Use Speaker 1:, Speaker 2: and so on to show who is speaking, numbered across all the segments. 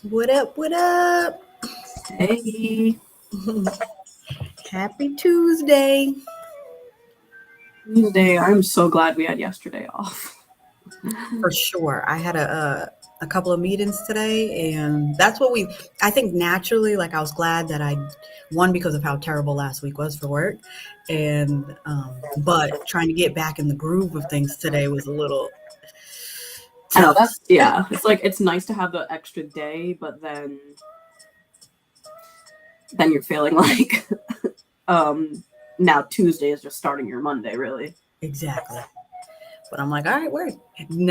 Speaker 1: What up? What up?
Speaker 2: Hey,
Speaker 1: Happy Tuesday.
Speaker 2: Tuesday. I'm so glad we had yesterday off.
Speaker 1: For sure. I had a couple of meetings today, and that's what I think naturally, like, I was glad that one, because of how terrible last week was for work, and, but trying to get back in the groove of things today was a little
Speaker 2: I know
Speaker 1: tough.
Speaker 2: it's like it's nice to have the extra day, but then you're feeling like now Tuesday is just starting your Monday, really.
Speaker 1: Exactly. But I'm like, all right, wait.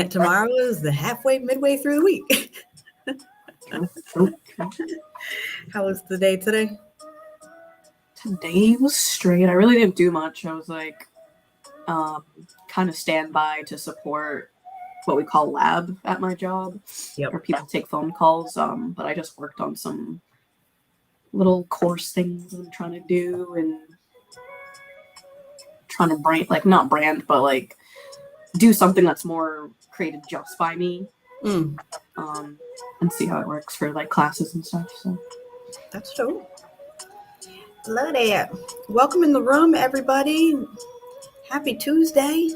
Speaker 1: Tomorrow is the midway through the week.
Speaker 2: True.
Speaker 1: How was the day today?
Speaker 2: Today was straight. I really didn't do much. I was like kind of standby to support what we call lab at my job,
Speaker 1: Yep.
Speaker 2: where people take phone calls. But I just worked on some little course things I'm trying to do and trying to not brand, but like do something that's more created just by me,
Speaker 1: Mm,
Speaker 2: and see how it works for like classes and stuff. So
Speaker 1: that's true. Hello there. Welcome in the room, everybody. Happy Tuesday.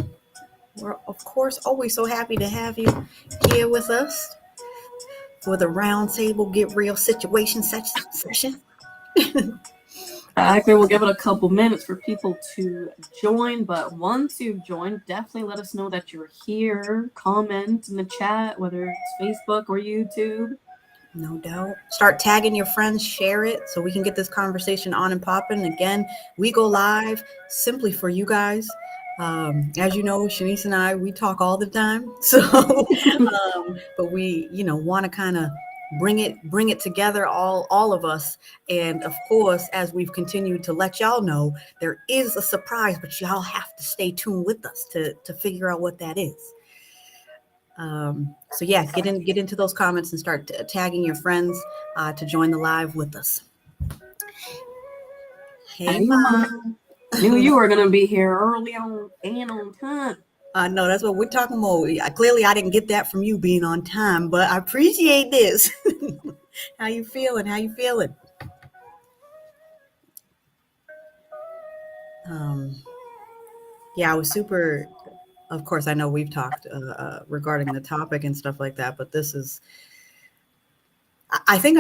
Speaker 1: We're, of course, always so happy to have you here with us for the round table get real situation session.
Speaker 2: actually, we'll give it a couple minutes for people to join. But once you've joined, definitely let us know that you're here. Comment in the chat, whether it's Facebook or YouTube.
Speaker 1: No doubt. Start tagging your friends, share it so we can get this conversation on and popping. Again, we go live simply for you guys. As you know, Shanice and I, we talk all the time. So, but we, want to kind of bring it together, all of us. And of course, as we've continued to let y'all know, there is a surprise, but y'all have to stay tuned with us to figure out what that is. So yeah, get into those comments and start tagging your friends to join the live with us. Hey, Mom.
Speaker 2: Knew you were gonna be here early on and on time.
Speaker 1: No, that's what we're talking about. Clearly, I didn't get that from you being on time, but I appreciate this. How you feeling? Yeah, I was super. Of course, I know we've talked regarding the topic and stuff like that, but this is. I think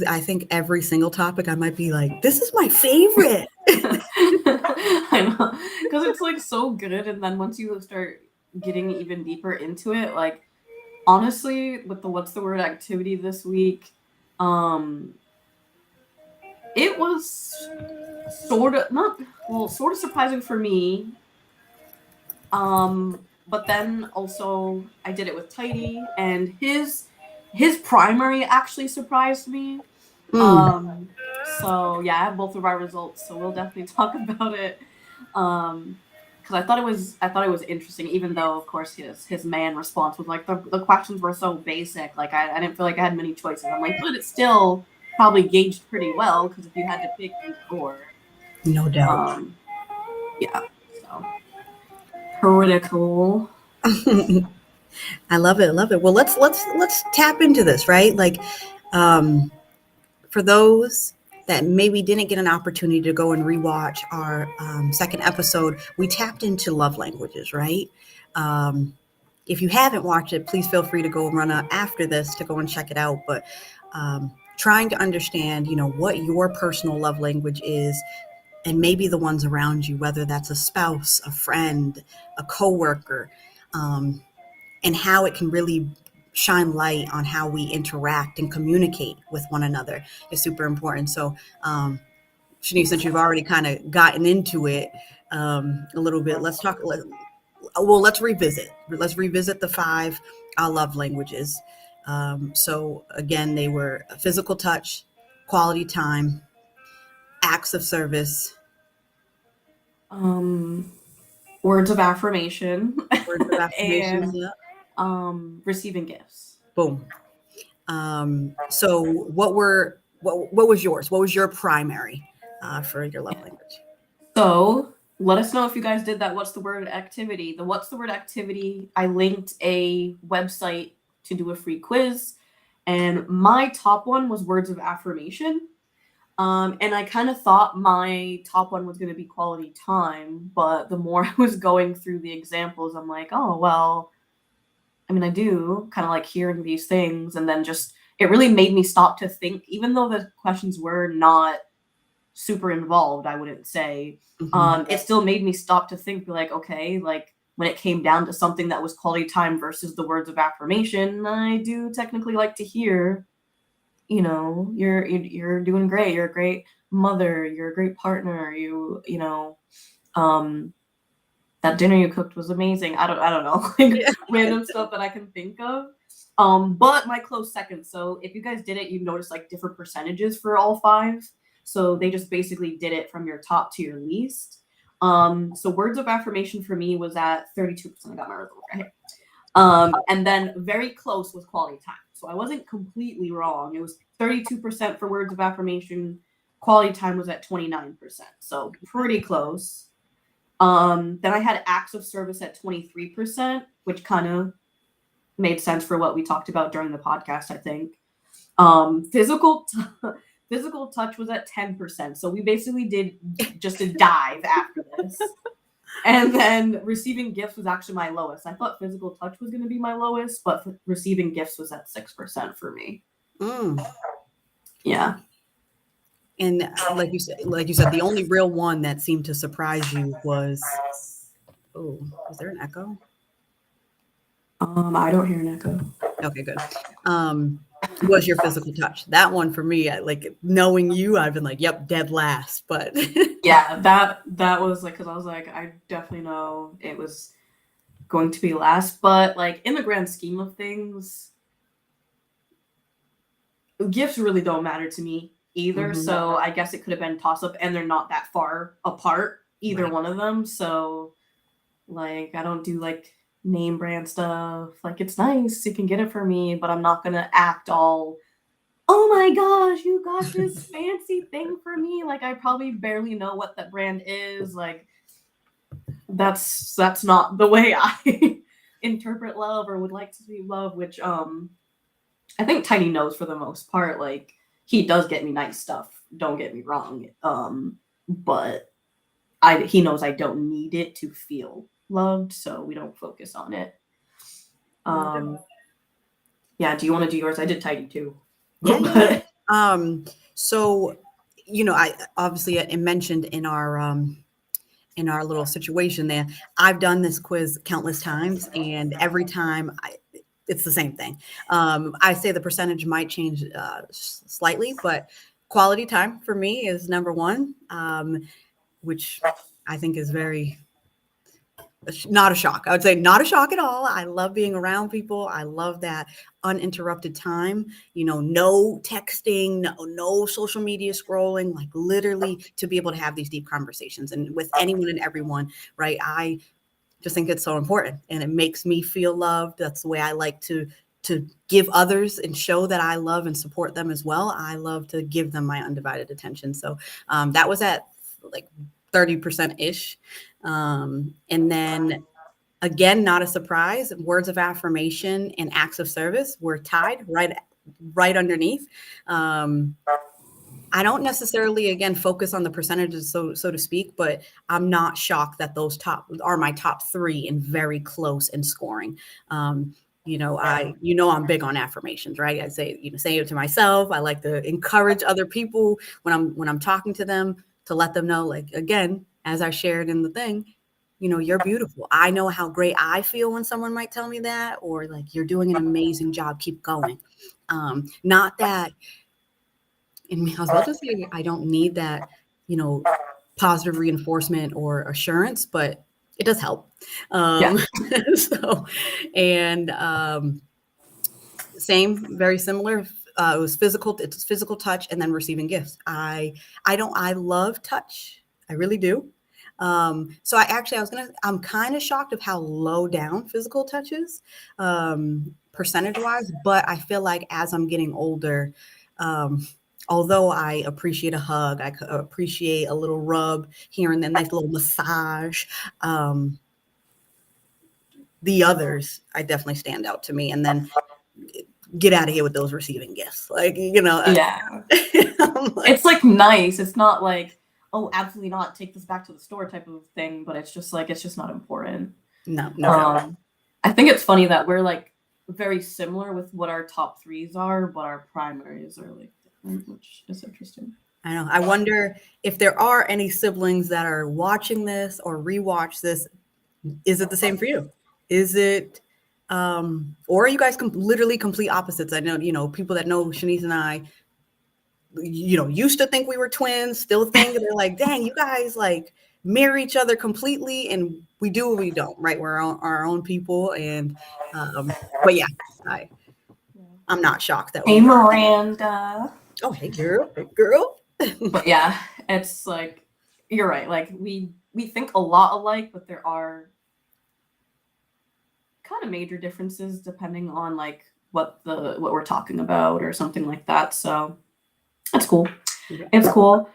Speaker 1: I think every single topic I might be like, this is my favorite.
Speaker 2: I know, because it's like so good, and then once you start getting even deeper into it, like honestly, with the what's the word activity this week, it was sort of surprising for me. But then also I did it with Tidy, and his primary actually surprised me.
Speaker 1: Mm.
Speaker 2: So yeah, I have both of our results, so we'll definitely talk about it. Because I thought it was interesting, even though of course his man response was like the questions were so basic. Like I didn't feel like I had many choices. I'm like, but it's still probably gauged pretty well, because if you had to pick, you score.
Speaker 1: No doubt.
Speaker 2: Yeah. So critical.
Speaker 1: I love it. I love it. Well, let's tap into this, right? Like, um, for those that maybe didn't get an opportunity to go and rewatch our second episode, we tapped into love languages, right? If you haven't watched it, please feel free to go and run after this to go and check it out. But trying to understand, what your personal love language is, and maybe the ones around you, whether that's a spouse, a friend, a coworker, and how it can really shine light on how we interact and communicate with one another is super important. So, Shanice, since you've already kind of gotten into it a little bit, let's talk. Let's revisit. Let's revisit the five love languages. So again, they were physical touch, quality time, acts of service,
Speaker 2: Words of affirmation,
Speaker 1: words of affirmations.
Speaker 2: and
Speaker 1: Yeah.
Speaker 2: receiving gifts.
Speaker 1: Boom. So what was yours? What was your primary for your love language?
Speaker 2: So let us know if you guys did that what's the word activity. The what's the word activity, I linked a website to do a free quiz, And my top one was words of affirmation. And I kind of thought my top one was going to be quality time, but the more I was going through the examples, I'm like, oh, well, I mean, I do kind of like hearing these things. And then just, it really made me stop to think, even though the questions were not super involved, I wouldn't say, it still made me stop to think, be like, okay, like when it came down to something that was quality time versus the words of affirmation, I do technically like to hear, you know, you're doing great, you're a great mother, you're a great partner, you know, that dinner you cooked was amazing. I don't know, like
Speaker 1: Yeah.
Speaker 2: random stuff that I can think of. But my close second. So if you guys did it, you'd notice like different percentages for all five. So they just basically did it from your top to your least. So words of affirmation for me was at 32%. I got my result right. And then very close was quality time. So I wasn't completely wrong. It was 32% for words of affirmation. Quality time was at 29%. So pretty close. Then I had acts of service at 23%, which kind of made sense for what we talked about during the podcast, I think. Physical touch was at 10%. So we basically did just a dive after this. And then receiving gifts was actually my lowest. I thought physical touch was going to be my lowest, but receiving gifts was at 6% for me. Yeah.
Speaker 1: And like you said, the only real one that seemed to surprise you was, oh, is there an echo?
Speaker 2: I don't hear an echo.
Speaker 1: Okay, good. Was your physical touch. That one for me, like knowing you, I've been like, yep, dead last. But
Speaker 2: yeah, that was like, because I was like, I definitely know it was going to be last, but like in the grand scheme of things, gifts really don't matter to me either. So I guess it could have been toss up, and they're not that far apart, either one of them. So like I don't do like name brand stuff. Like it's nice, you can get it for me, but I'm not gonna act all, oh my gosh, you got this fancy thing for me. Like I probably barely know what that brand is. Like that's not the way I interpret love or would like to see love, which I think Tiny knows for the most part. Like he does get me nice stuff, don't get me wrong. But he knows I don't need it to feel loved, so we don't focus on it. Yeah, do you want to do yours? I did Tidy too.
Speaker 1: Yeah. So, you know, I obviously mentioned in our little situation there, I've done this quiz countless times, and every time it's the same thing. I say the percentage might change slightly, but quality time for me is number one, which I think is not a shock. I would say not a shock at all. I love being around people. I love that uninterrupted time, you know, no texting, no social media scrolling, like literally to be able to have these deep conversations and with anyone and everyone, right? I just think it's so important, and it makes me feel loved. That's the way I like to give others and show that I love and support them as well. I love to give them my undivided attention. So that was at like 30% ish. And then again, not a surprise, words of affirmation and acts of service were tied right underneath. I don't necessarily, again, focus on the percentages, so to speak, but I'm not shocked that those are my top three and very close in scoring. You know, I'm big on affirmations, right? I say it to myself. I like to encourage other people when I'm talking to them, to let them know, like, again, as I shared in the thing, you know, you're beautiful. I know how great I feel when someone might tell me that, or like, you're doing an amazing job. Keep going. Not that, and I was about to say, I don't need that, you know, positive reinforcement or assurance, but it does help. So, and same, very similar. It was physical. It's physical touch, and then receiving gifts. I love touch. I really do. So I'm kind of shocked of how low down physical touch is, percentage wise, but I feel like as I'm getting older, although I appreciate a hug, I appreciate a little rub here and then, nice little massage. The others, I definitely stand out to me. And then get out of here with those receiving gifts. Like, you know,
Speaker 2: Yeah.
Speaker 1: I'm like,
Speaker 2: It's like nice. It's not like, oh, absolutely not, take this back to the store type of thing, but it's just like, it's just not important.
Speaker 1: no, no.
Speaker 2: I think it's funny that we're like very similar with what our top threes are, but our primaries are like different, which is interesting.
Speaker 1: I know. I wonder if there are any siblings that are watching this or rewatch this. Is it the same for you? Is it, or are you guys literally complete opposites? I know, you know, people that know Shanice and I, you know, used to think we were twins, still think they're like, dang, you guys like mirror each other completely, and we do or we don't, right? We're our own people, and but yeah, I'm not shocked that
Speaker 2: Hey,
Speaker 1: we.
Speaker 2: Miranda.
Speaker 1: Oh, hey girl, hey girl.
Speaker 2: But yeah, it's like, you're right. Like we think a lot alike, but there are kind of major differences depending on like what we're talking about or something like that. So that's cool.
Speaker 1: Yeah.
Speaker 2: It's cool.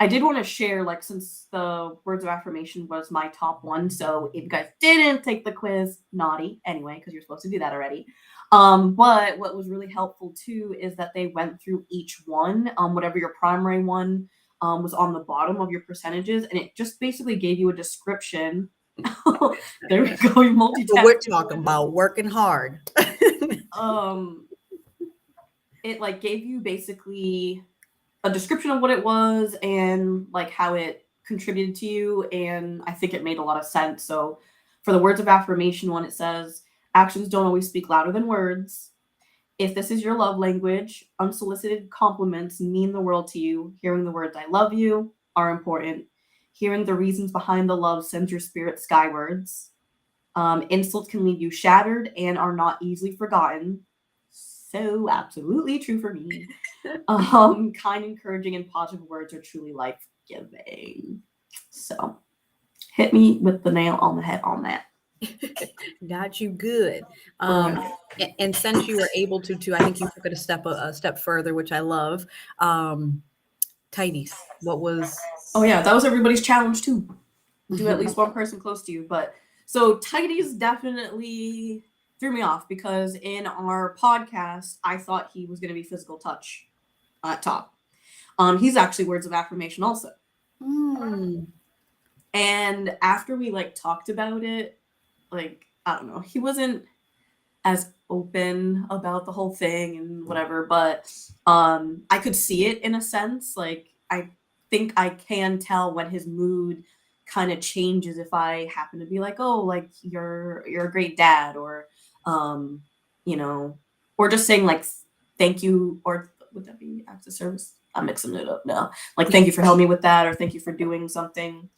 Speaker 2: I did want to share, like, since the words of affirmation was my top one, so if you guys didn't take the quiz, naughty anyway, because you're supposed to do that already. But what was really helpful too is that they went through each one, whatever your primary one was on the bottom of your percentages, and it just basically gave you a description. There we go. You multitasking.
Speaker 1: So we're talking about working hard.
Speaker 2: It like gave you basically a description of what it was and like how it contributed to you, and I think it made a lot of sense. So for the words of affirmation one, it says actions don't always speak louder than words. If this is your love language, unsolicited compliments mean the world to you. Hearing the words I love you are important. Hearing the reasons behind the love sends your spirit skywards. Insults can leave you shattered and are not easily forgotten. So absolutely true for me. Kind, encouraging, and positive words are truly life-giving. So hit me with the nail on the head on that.
Speaker 1: Got you good. And since you were able to, I think you took it a step further, which I love. Tidies. What was?
Speaker 2: Oh yeah, that was everybody's challenge too. Do at least one person close to you. But so Tidies definitely threw me off because in our podcast, I thought he was going to be physical touch at top. He's actually words of affirmation also. And after we like talked about it, like, I don't know, he wasn't as open about the whole thing and whatever, but I could see it in a sense. Like, I think I can tell when his mood kind of changes if I happen to be like, oh, like you're a great dad, or you know, or just saying like thank you, or would that be acts of service? I'm mixing it up now. Like, thank you for helping me with that, or thank you for doing something.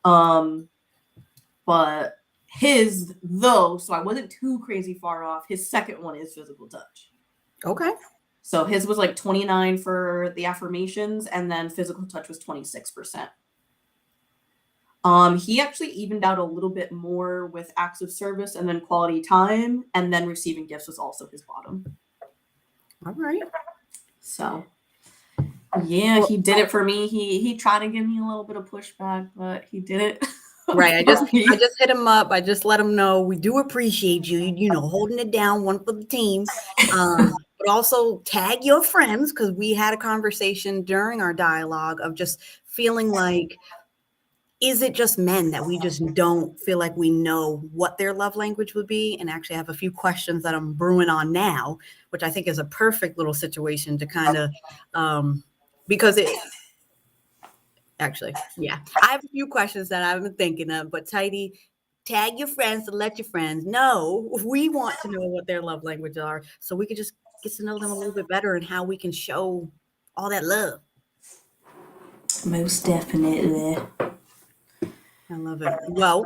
Speaker 2: But his, though, so I wasn't too crazy far off, his second one is physical touch.
Speaker 1: Okay.
Speaker 2: So his was like 29 for the affirmations, and then physical touch was 26%. He actually evened out a little bit more with acts of service and then quality time, and then receiving gifts was also his bottom.
Speaker 1: All right.
Speaker 2: So yeah, he did it for me. He tried to give me a little bit of pushback, but he did it.
Speaker 1: Right. I just hit him up. I just let him know we do appreciate you, you know, holding it down, one for the team. But also tag your friends, because we had a conversation during our dialogue of just feeling like, is it just men that we just don't feel like we know what their love language would be? And actually I have a few questions that I'm brewing on now, which I think is a perfect little situation to kind of, because it actually, yeah, I have a few questions that I've been thinking of, but Tidy, tag your friends to let your friends know. We want to know what their love language are, so we could just get to know them a little bit better and how we can show all that love.
Speaker 2: Most definitely.
Speaker 1: I love it. Well,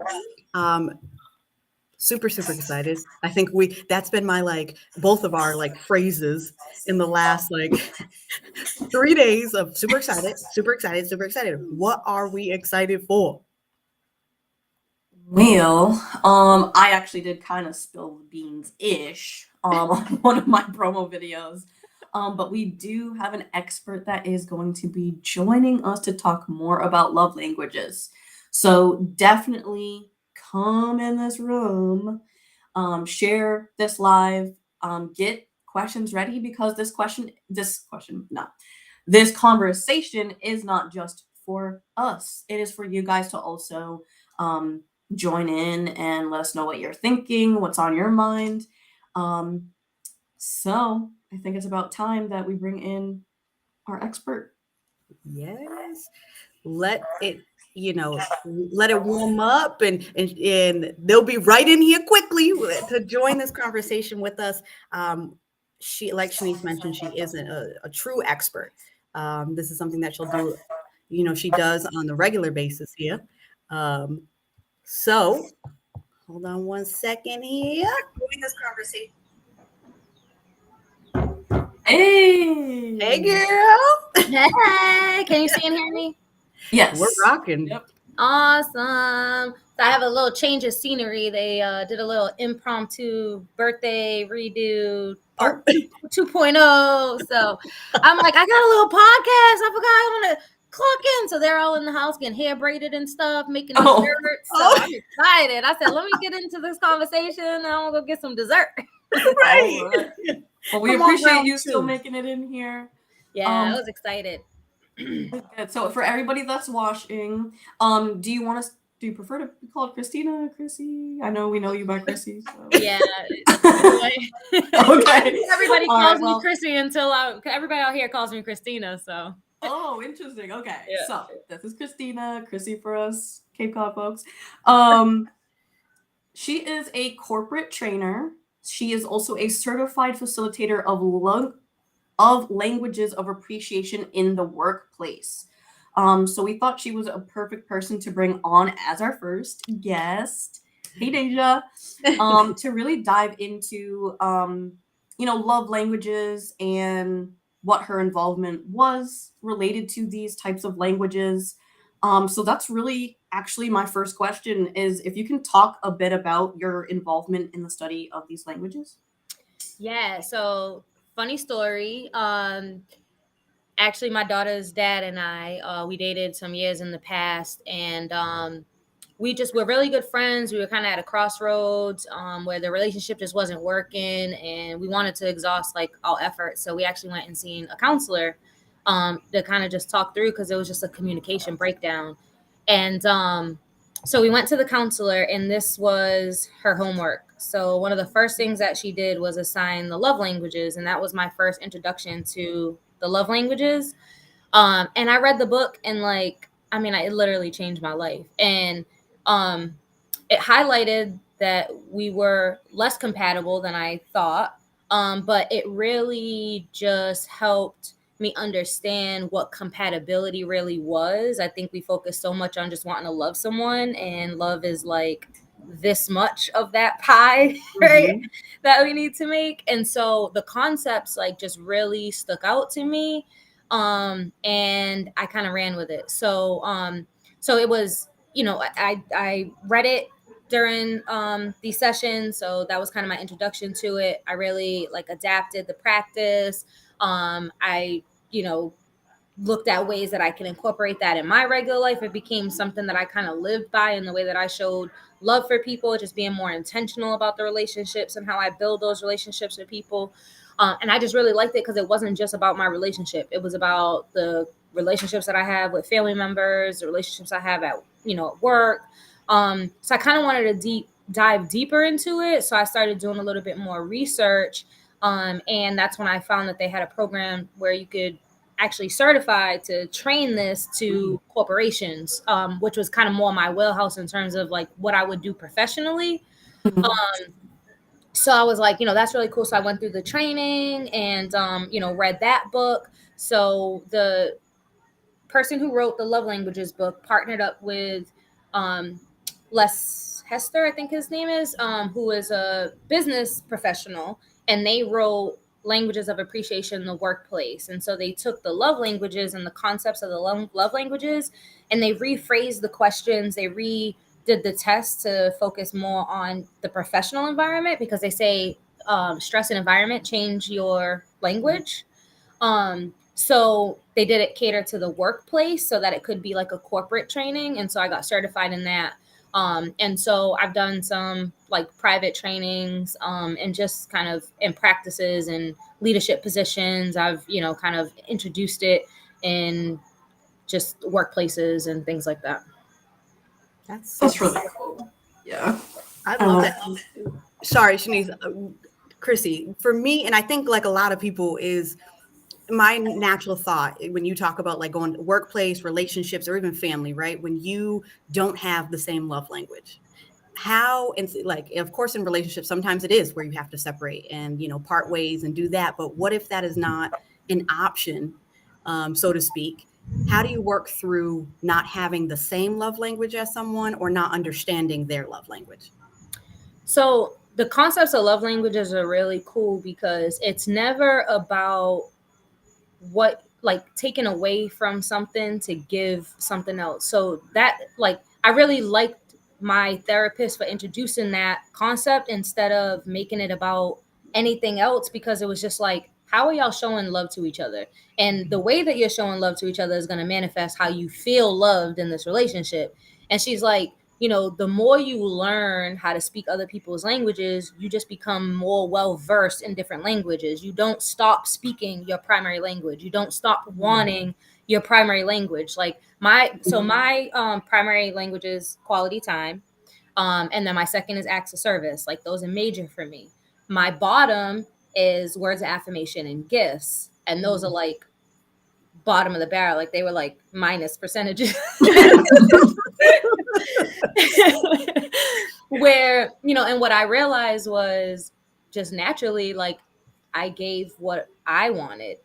Speaker 1: super excited. I think that's been my like both of our like phrases in the last like 3 days of super excited. What are we excited for?
Speaker 2: Well, I actually did kind of spill the beans-ish on one of my promo videos. But we do have an expert that is going to be joining us to talk more about love languages. So definitely come in this room, share this live get questions ready, because this conversation is not just for us. It is for you guys to also um, join in and let us know what you're thinking, what's on your mind. Um, so I think it's about time that we bring in our expert.
Speaker 1: Yes. Let it, let it warm up, and they'll be right in here quickly to join this conversation with us. She, like Shanice mentioned, she is a true expert. This is something that she'll do, she does on the regular basis here. Um, so hold on one second here. Join this conversation. Hey,
Speaker 2: Hey,
Speaker 1: girl.
Speaker 3: Hey, can you see and hear me?
Speaker 2: yes,
Speaker 1: We're rocking.
Speaker 2: Yep.
Speaker 3: Awesome. So I have a little change of scenery. They did a little impromptu birthday redo part 2.0. So I'm like, I got a little podcast. I forgot I'm going to clock in. So they're all in the house getting hair braided and stuff, making
Speaker 2: Oh.
Speaker 3: desserts. So I'm excited. I said, let me get into this conversation and I'm going to go get some dessert.
Speaker 1: Right.
Speaker 2: All right. Well, we
Speaker 1: Come on,
Speaker 2: appreciate
Speaker 1: round
Speaker 2: you still
Speaker 1: two.
Speaker 2: making it in here.
Speaker 3: Yeah, I was excited.
Speaker 2: Good. So for everybody that's watching, do you prefer to be called Christina, Chrissy? I know we know you by Chrissy. So.
Speaker 3: Yeah.
Speaker 2: Okay.
Speaker 3: Everybody
Speaker 2: All
Speaker 3: calls
Speaker 2: right,
Speaker 3: me
Speaker 2: well-
Speaker 3: Chrissy everybody out here calls me Christina. So.
Speaker 2: Oh, interesting. Okay.
Speaker 3: Yeah.
Speaker 2: So this is Christina, Chrissy for us Cape Cod folks. She is a corporate trainer. She is also a certified facilitator of languages of appreciation in the workplace. So we thought she was a perfect person to bring on as our first guest. Hey, Deja. To really dive into, love languages and what her involvement was related to these types of languages. So that's really actually my first question is if you can talk a bit about your involvement in the study of these languages.
Speaker 3: Yeah, so funny story. Actually, my daughter's dad and I, we dated some years in the past, and we're really good friends. We were kind of at a crossroads where the relationship just wasn't working, and we wanted to exhaust like all efforts. So we actually went and seen a counselor to kind of just talk through because it was just a communication breakdown. And so we went to the counselor, and this was her homework. So one of the first things that she did was assign the love languages, and that was my first introduction to the love languages. And I read the book, and it literally changed my life. And it highlighted that we were less compatible than I thought, but it really just helped me understand what compatibility really was. I think we focus so much on just wanting to love someone, and love is like this much of that pie, right?
Speaker 1: Mhm.
Speaker 3: That we need to make. And so the concepts like just really stuck out to me. And I kind of ran with it. So it was, I read it during these sessions, so that was kind of my introduction to it. I really like adapted the practice. I looked at ways that I can incorporate that in my regular life. It became something that I kind of lived by in the way that I showed love for people, just being more intentional about the relationships and how I build those relationships with people. And I just really liked it because it wasn't just about my relationship. It was about the relationships that I have with family members, the relationships I have at work. So I kind of wanted to dive deeper into it. So I started doing a little bit more research. And that's when I found that they had a program where you could actually certify to train this to corporations, which was kind of more my wheelhouse in terms of like what I would do professionally. So I was like, that's really cool. So I went through the training and, read that book. So the person who wrote the Love Languages book partnered up with Les Hester, I think his name is, who is a business professional, and they wrote Languages of Appreciation in the Workplace. And so they took the love languages and the concepts of the love languages, and they rephrased the questions. They redid the test to focus more on the professional environment because they say stress and environment change your language. So they did it cater to the workplace so that it could be like a corporate training. And so I got certified in that. And so I've done some like private trainings, and just kind of in practices and leadership positions. I've, kind of introduced it in just workplaces and things like that.
Speaker 2: That's really cool. Yeah.
Speaker 1: I
Speaker 2: I
Speaker 1: love
Speaker 2: love
Speaker 1: that. Sorry, Shanice, Chrissy. For me, and I think like a lot of people, is my natural thought when you talk about like going to workplace, relationships, or even family, right? When you don't have the same love language, how, and like, of course, in relationships, sometimes it is where you have to separate and, part ways and do that. But what if that is not an option, so to speak? How do you work through not having the same love language as someone or not understanding their love language?
Speaker 3: So the concepts of love languages are really cool because it's never about what, like, taken away from something to give something else. So that, like, I really liked my therapist for introducing that concept instead of making it about anything else, because it was just like, how are y'all showing love to each other? And the way that you're showing love to each other is going to manifest how you feel loved in this relationship. And she's like, the more you learn how to speak other people's languages, you just become more well versed in different languages. You don't stop speaking your primary language. You don't stop wanting your primary language. Like my primary language is quality time. And then my second is acts of service. Like those are major for me. My bottom is words of affirmation and gifts. And those are like bottom of the barrel. Like they were like minus percentages. Where, and what I realized was just naturally, like, I gave what I wanted,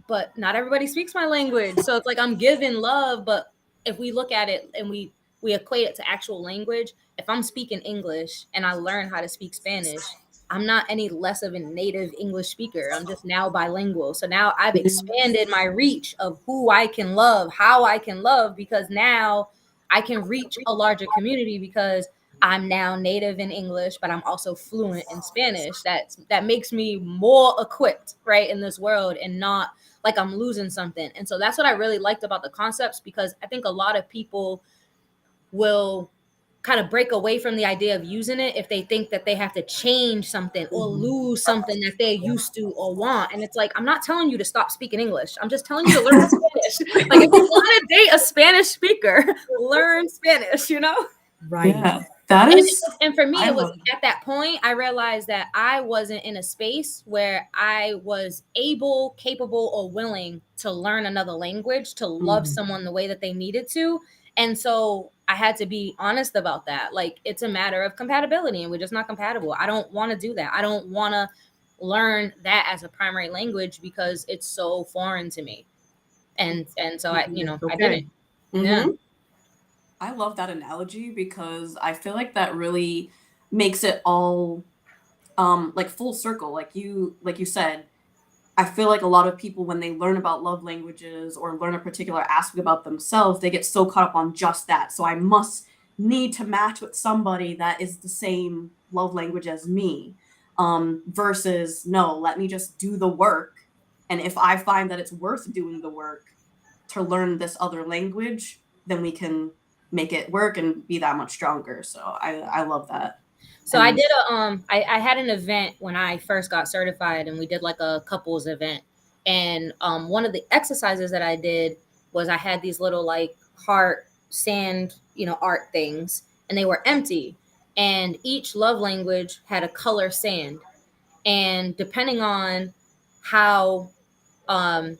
Speaker 3: but not everybody speaks my language. So it's like, I'm giving love, but if we look at it and we equate it to actual language, if I'm speaking English and I learn how to speak Spanish, I'm not any less of a native English speaker. I'm just now bilingual. So now I've expanded my reach of who I can love, how I can love, because now I can reach a larger community because I'm now native in English, but I'm also fluent in Spanish. That makes me more equipped, right, in this world, and not like I'm losing something. And so that's what I really liked about the concepts, because I think a lot of people will kind of break away from the idea of using it if they think that they have to change something or lose something that they're used to or want. And it's like, I'm not telling you to stop speaking English. I'm just telling you to learn Spanish. Like, if you want to date a Spanish speaker, learn Spanish,
Speaker 1: Right.
Speaker 2: Yeah, that is.
Speaker 3: And for me,
Speaker 2: I
Speaker 3: it was
Speaker 2: love that.
Speaker 3: at that point, I realized that I wasn't in a space where I was able, capable, or willing to learn another language, to love someone the way that they needed to. And so I had to be honest about that. Like, it's a matter of compatibility, and we're just not compatible. I don't want to do that. I don't want to learn that as a primary language because it's so foreign to me. And so I didn't. Yeah.
Speaker 2: I love that analogy because I feel like that really makes it all like full circle. Like you said, I feel like a lot of people, when they learn about love languages or learn a particular aspect about themselves, they get so caught up on just that. So I must need to match with somebody that is the same love language as me, versus no, let me just do the work. And if I find that it's worth doing the work to learn this other language, then we can make it work and be that much stronger. So I love that.
Speaker 3: So I
Speaker 2: And
Speaker 3: did I had an event when I first got certified, and we did like a couples event. And one of the exercises that I did was I had these little like heart sand, art things, and they were empty. And each love language had a color sand. And depending on how um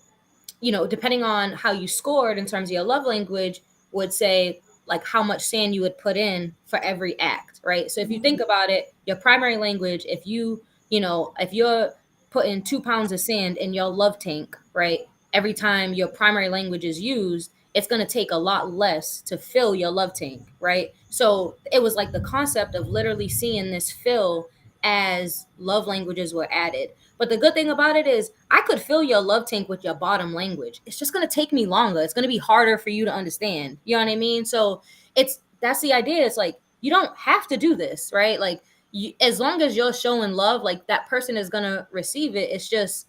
Speaker 3: depending on how you scored in terms of your love language, would say like how much sand you would put in for every act, right? So if you think about it, your primary language, if if you're putting 2 pounds of sand in your love tank, right? Every time your primary language is used, it's going to take a lot less to fill your love tank, right? So it was like the concept of literally seeing this fill as love languages were added. But the good thing about it is I could fill your love tank with your bottom language. It's just going to take me longer. It's going to be harder for you to understand. You know what I mean? So that's the idea. It's like, you don't have to do this, right? Like, as long as you're showing love, like that person is going to receive it. It's just,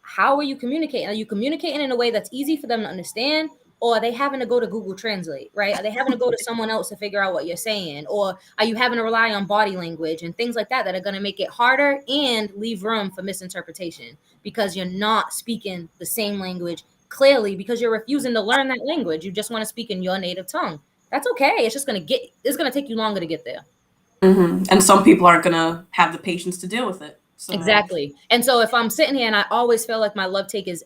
Speaker 3: how are you communicating? Are you communicating in a way that's easy for them to understand? or are they having to go to Google Translate, right? Are they having to go to someone else to figure out what you're saying? Or are you having to rely on body language and things like that are going to make it harder and leave room for misinterpretation because you're not speaking the same language clearly because you're refusing to learn that language. You just want to speak in your native tongue. That's okay. It's just going to take you longer to get there.
Speaker 2: And some people aren't gonna have the patience to deal with it. So.
Speaker 3: Exactly. And so if I'm sitting here and I always feel like my love tank is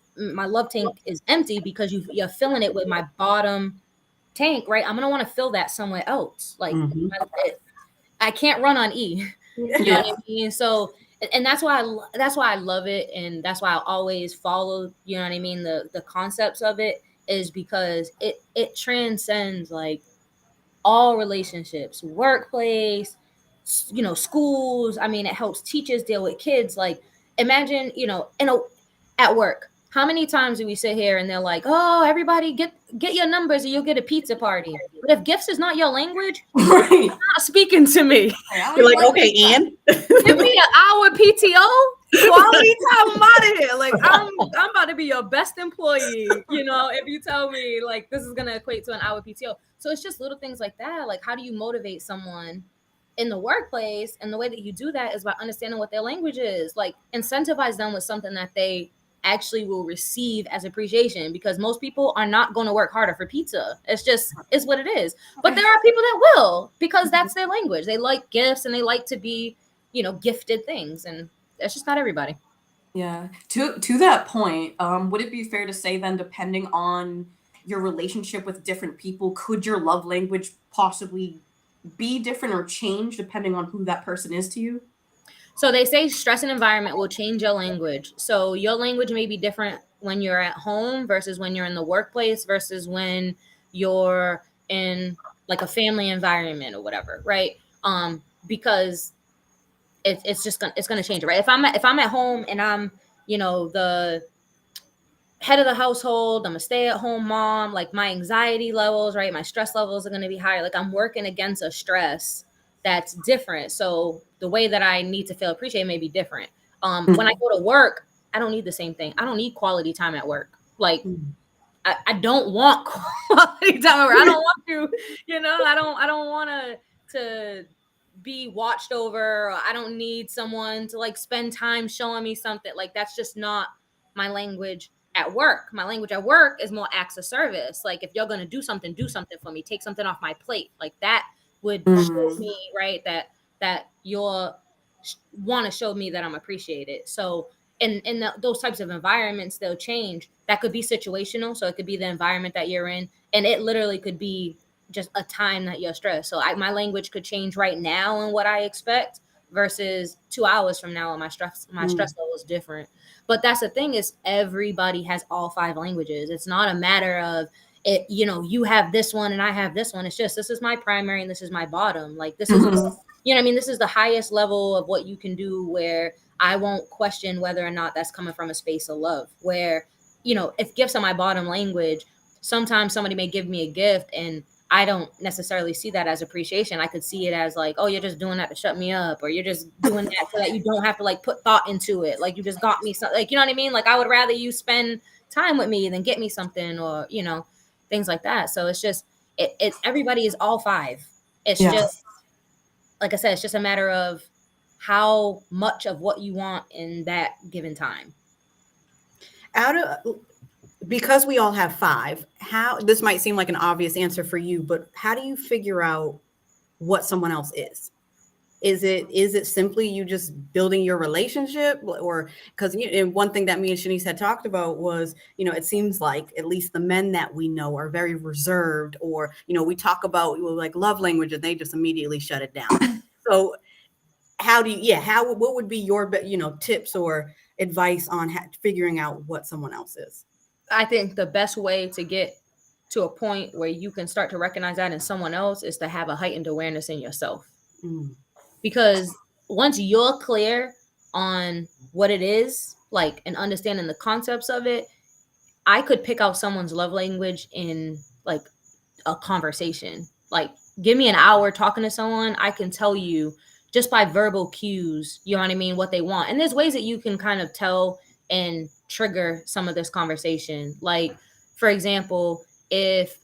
Speaker 3: empty because you're filling it with my bottom tank, right? I'm gonna want to fill that somewhere else. Like I can't run on E. You know what I mean? So, and that's why I love it, and that's why I always follow. You know what I mean? The concepts of it is because it transcends like all relationships, workplace, schools. I mean, it helps teachers deal with kids. Like, imagine, at work, how many times do we sit here and they're like, "Oh, everybody get your numbers or you'll get a pizza party." But if gifts is not your language,
Speaker 2: Right.
Speaker 3: you're not speaking to me.
Speaker 1: You're like, okay, and
Speaker 3: Give me an hour PTO, quality time. I'm out of here. Like, I'm about to be your best employee. If you tell me like this is gonna equate to an hour PTO. So it's just little things like that. Like, how do you motivate someone in the workplace? And the way that you do that is by understanding what their language is. Like, incentivize them with something that they actually will receive as appreciation, because most people are not going to work harder for pizza. It's what it is. But there are people that will, because that's their language. They like gifts and they like to be, gifted things, and that's just not everybody.
Speaker 2: Yeah. To that point, would it be fair to say then, depending on your relationship with different people, could your love language possibly be different or change depending on who that person is to you?
Speaker 3: So they say stress and environment will change your language. So your language may be different when you're at home versus when you're in the workplace versus when you're in like a family environment or whatever, right? Because it's gonna change, right? If I'm at home and I'm the head of the household, I'm a stay-at-home mom, like my anxiety levels, right? My stress levels are going to be higher. Like, I'm working against a stress that's different. So the way that I need to feel appreciated may be different. When I go to work, I don't need the same thing. I don't need quality time at work. Like, I don't want quality time at work. I don't want to, I don't want to be watched over, or I don't need someone to like spend time showing me something. Like, that's just not my language at work. My language at work is more acts of service. Like, if you're going to do something for me, take something off my plate. Like, that would show me, right, that you're want to show me that I'm appreciated. So in those types of environments, they'll change. That could be situational. So it could be the environment that you're in, and it literally could be just a time that you're stressed. So my language could change right now in what I expect versus 2 hours from now, and my stress level is different. But that's the thing, is everybody has all 5 languages. It's not a matter of it, you have this one and I have this one. It's just, this is my primary and this is my bottom. Like, this is, this is the highest level of what you can do, where I won't question whether or not that's coming from a space of love, where, if gifts are my bottom language, sometimes somebody may give me a gift and I don't necessarily see that as appreciation. I could see it as like, oh, you're just doing that to shut me up, or you're just doing that so that you don't have to like put thought into it. Like, you just got me something, like, you know what I mean? Like, I would rather you spend time with me than get me something, or, things like that. So it's just, everybody is all 5. It's just, like I said, it's just a matter of how much of what you want in that given time.
Speaker 1: Because we all have 5, this might seem like an obvious answer for you, but how do you figure out what someone else is? Is it simply you just building your relationship? Or because one thing that me and Shanice had talked about was, it seems like at least the men that we know are very reserved, or, we talk about like love language and they just immediately shut it down. So what would be your, tips or advice on figuring out what someone else is?
Speaker 3: I think the best way to get to a point where you can start to recognize that in someone else is to have a heightened awareness in yourself. Because once you're clear on what it is, like, and understanding the concepts of it, I could pick out someone's love language in like a conversation. Like, give me an hour talking to someone, I can tell you just by verbal cues, you know what I mean, what they want. And there's ways that you can kind of tell and trigger some of this conversation. Like, for example, if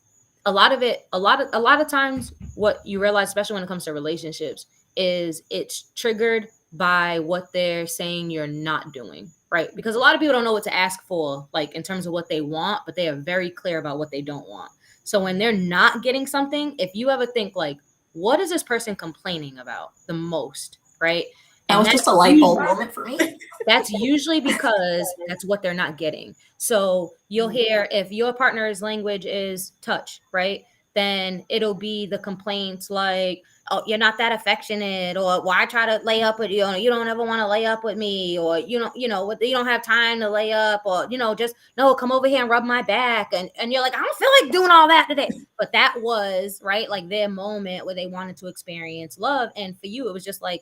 Speaker 3: a lot of times what you realize, especially when it comes to relationships, is it's triggered by what they're saying you're not doing, right? Because a lot of people don't know what to ask for, like in terms of what they want, but they are very clear about what they don't want. So when they're not getting something, if you ever think like, what is this person complaining about the most, right?
Speaker 2: That
Speaker 3: And
Speaker 2: was just a light bulb moment for me.
Speaker 3: that's usually because that's what they're not getting. So you'll hear, if your partner's language is touch, right? Then it'll be the complaints like, oh, you're not that affectionate, or why try to lay up with you? You don't ever want to lay up with me, or you don't have time to lay up, or just no, come over here and rub my back. And you're like, I don't feel like doing all that today. But that was right, like their moment where they wanted to experience love. And for you, it was just like,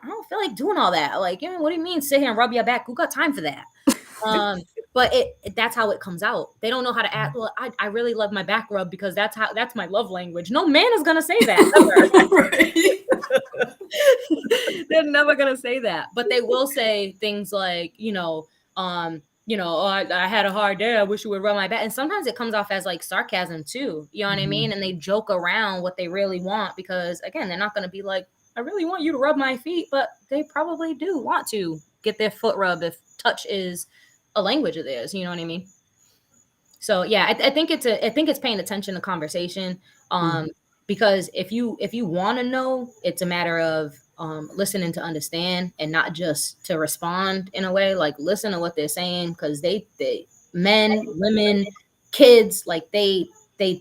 Speaker 3: I don't feel like doing all that. Like, what do you mean sit here and rub your back? Who got time for that? But that's how it comes out. They don't know how to act. Well, I really love my back rub because that's my love language. No man is gonna say that. They're never gonna say that. But they will say things like, oh, I had a hard day. I wish you would rub my back. And sometimes it comes off as like sarcasm too. You know what I mean? And they joke around what they really want because again, they're not gonna be like, I really want you to rub my feet, but they probably do want to get their foot rubbed if touch is a language of theirs. You know what I mean? So yeah, I think it's paying attention to conversation. Because if you want to know, it's a matter of listening to understand and not just to respond in a way. Like listen to what they're saying, because they men, women, kids, like they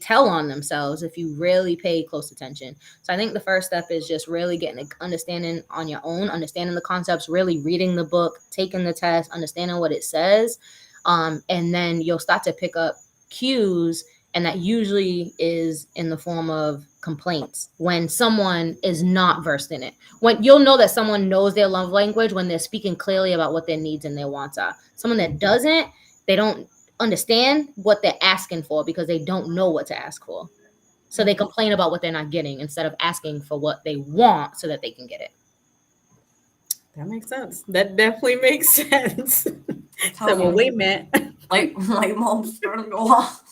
Speaker 3: tell on themselves if you really pay close attention. So I think the first step is just really getting an understanding on your own, understanding the concepts, really reading the book, taking the test, understanding what it says. And then you'll start to pick up cues. And that usually is in the form of complaints when someone is not versed in it. When you'll know that someone knows their love language when they're speaking clearly about what their needs and their wants are. Someone that doesn't, they don't understand what they're asking for because they don't know what to ask for. So they complain about what they're not getting instead of asking for what they want so that they can get it.
Speaker 1: That makes sense. That definitely makes sense. So, well, wait a minute.
Speaker 2: Like mom's starting to go off.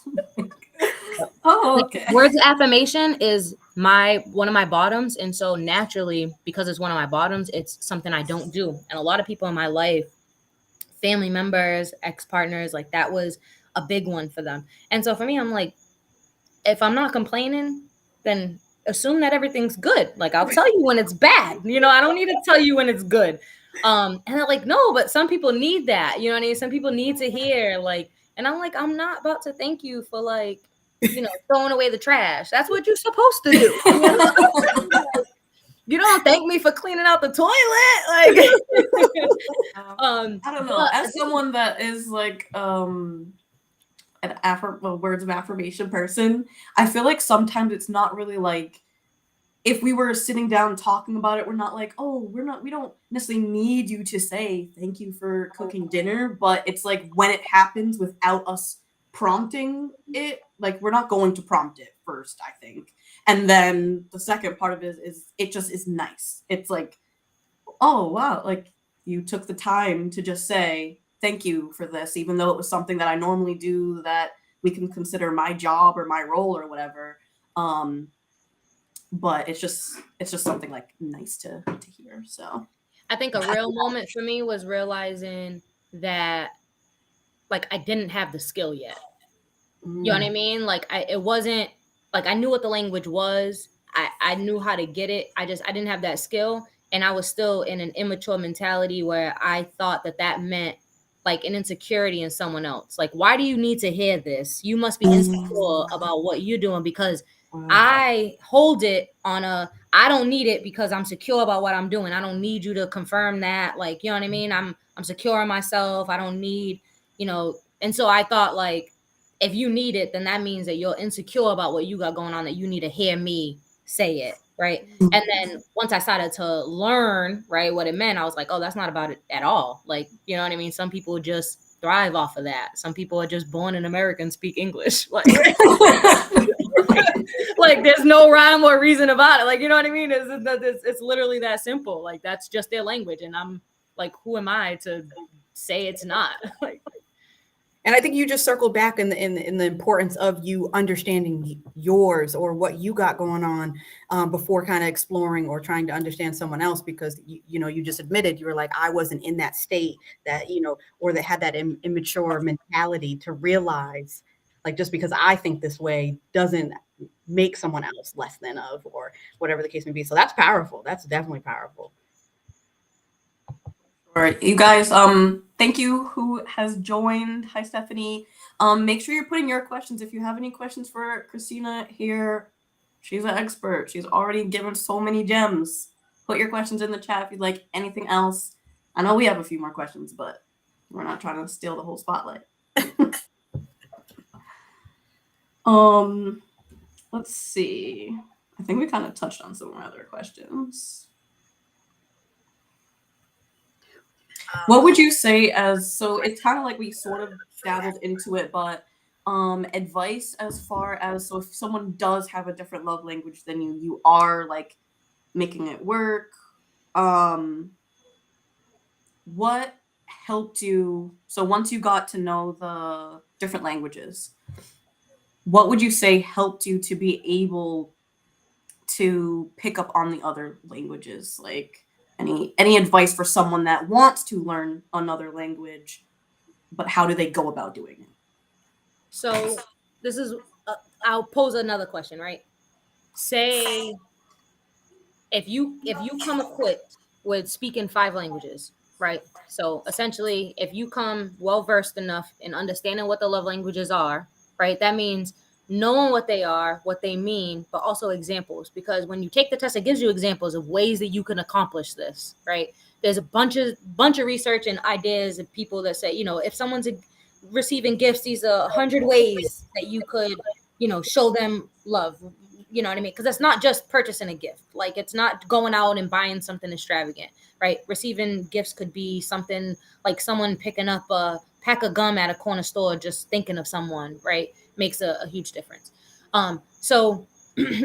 Speaker 2: Oh, okay.
Speaker 3: Like, words of affirmation is one of my bottoms. And so naturally, because it's one of my bottoms, it's something I don't do. And a lot of people in my life, family members, ex-partners, like that was a big one for them. And so for me, I'm like, if I'm not complaining, then assume that everything's good. Like I'll tell you when it's bad. I don't need to tell you when it's good. And they're like, no, but some people need that. You know what I mean? Some people need to hear like, and I'm like, I'm not about to thank you for like, throwing away the trash. That's what you're supposed to do. You don't thank me for cleaning out the toilet. Like,
Speaker 2: I don't know. As someone that is like an words of affirmation person, I feel like sometimes it's not really like if we were sitting down talking about it, we're not like, oh, we don't necessarily need you to say thank you for cooking dinner, but it's like when it happens without us prompting it, like we're not going to prompt it first, I think. And then the second part of it is it just is nice. It's like, oh, wow, like you took the time to just say thank you for this, even though it was something that I normally do that we can consider my job or my role or whatever. But it's just something like nice to hear. So
Speaker 3: I think a real moment for me was realizing that like I didn't have the skill yet. You know what I mean? Like it wasn't like I knew what the language was. I knew how to get it. I didn't have that skill. And I was still in an immature mentality where I thought that meant like an insecurity in someone else. Like, why do you need to hear this? You must be insecure about what you're doing because I hold it on I don't need it because I'm secure about what I'm doing. I don't need you to confirm that. Like, you know what I mean? I'm secure in myself. I don't need, and so I thought like, if you need it, then that means that you're insecure about what you got going on, that you need to hear me say it. Right. And then once I started to learn, right, what it meant, I was like, oh, that's not about it at all. Like, you know what I mean? Some people just thrive off of that. Some people are just born in America and speak English. Like, like there's no rhyme or reason about it. Like, you know what I mean? It's literally that simple. Like, that's just their language. And I'm like, who am I to say it's not? Like,
Speaker 1: And I think you just circled back in the importance of you understanding yours or what you got going on before kind of exploring or trying to understand someone else, because you just admitted you were like, I wasn't in that state that or that had that immature mentality to realize, like, just because I think this way doesn't make someone else less than of, or whatever the case may be. So that's powerful. That's definitely powerful.
Speaker 2: All right, you guys, thank you who has joined. Hi, Stephanie. Make sure you're putting your questions. If you have any questions for Christina here, she's an expert. She's already given so many gems. Put your questions in the chat if you'd like anything else. I know we have a few more questions, but we're not trying to steal the whole spotlight. Let's see. I think we kind of touched on some of my other questions. What would you say so it's kind of like we sort of dabbled into it, but advice as far as, so if someone does have a different love language than you are like making it work, what helped you, so once you got to know the different languages, what would you say helped you to be able to pick up on the other languages? Like any advice for someone that wants to learn another language, but how do they go about doing it?
Speaker 3: So this is, I'll pose another question, right? Say if you come equipped with speaking 5 languages, right? So essentially, if you come well versed enough in understanding what the love languages are, right? That means knowing what they are, what they mean, but also examples. Because when you take the test, it gives you examples of ways that you can accomplish this, right? There's a bunch of research and ideas and people that say, if someone's receiving gifts, these are 100 ways that you could, show them love. You know what I mean? Because it's not just purchasing a gift. Like, it's not going out and buying something extravagant, right? Receiving gifts could be something like someone picking up a pack of gum at a corner store, just thinking of someone, right? Makes a huge difference. So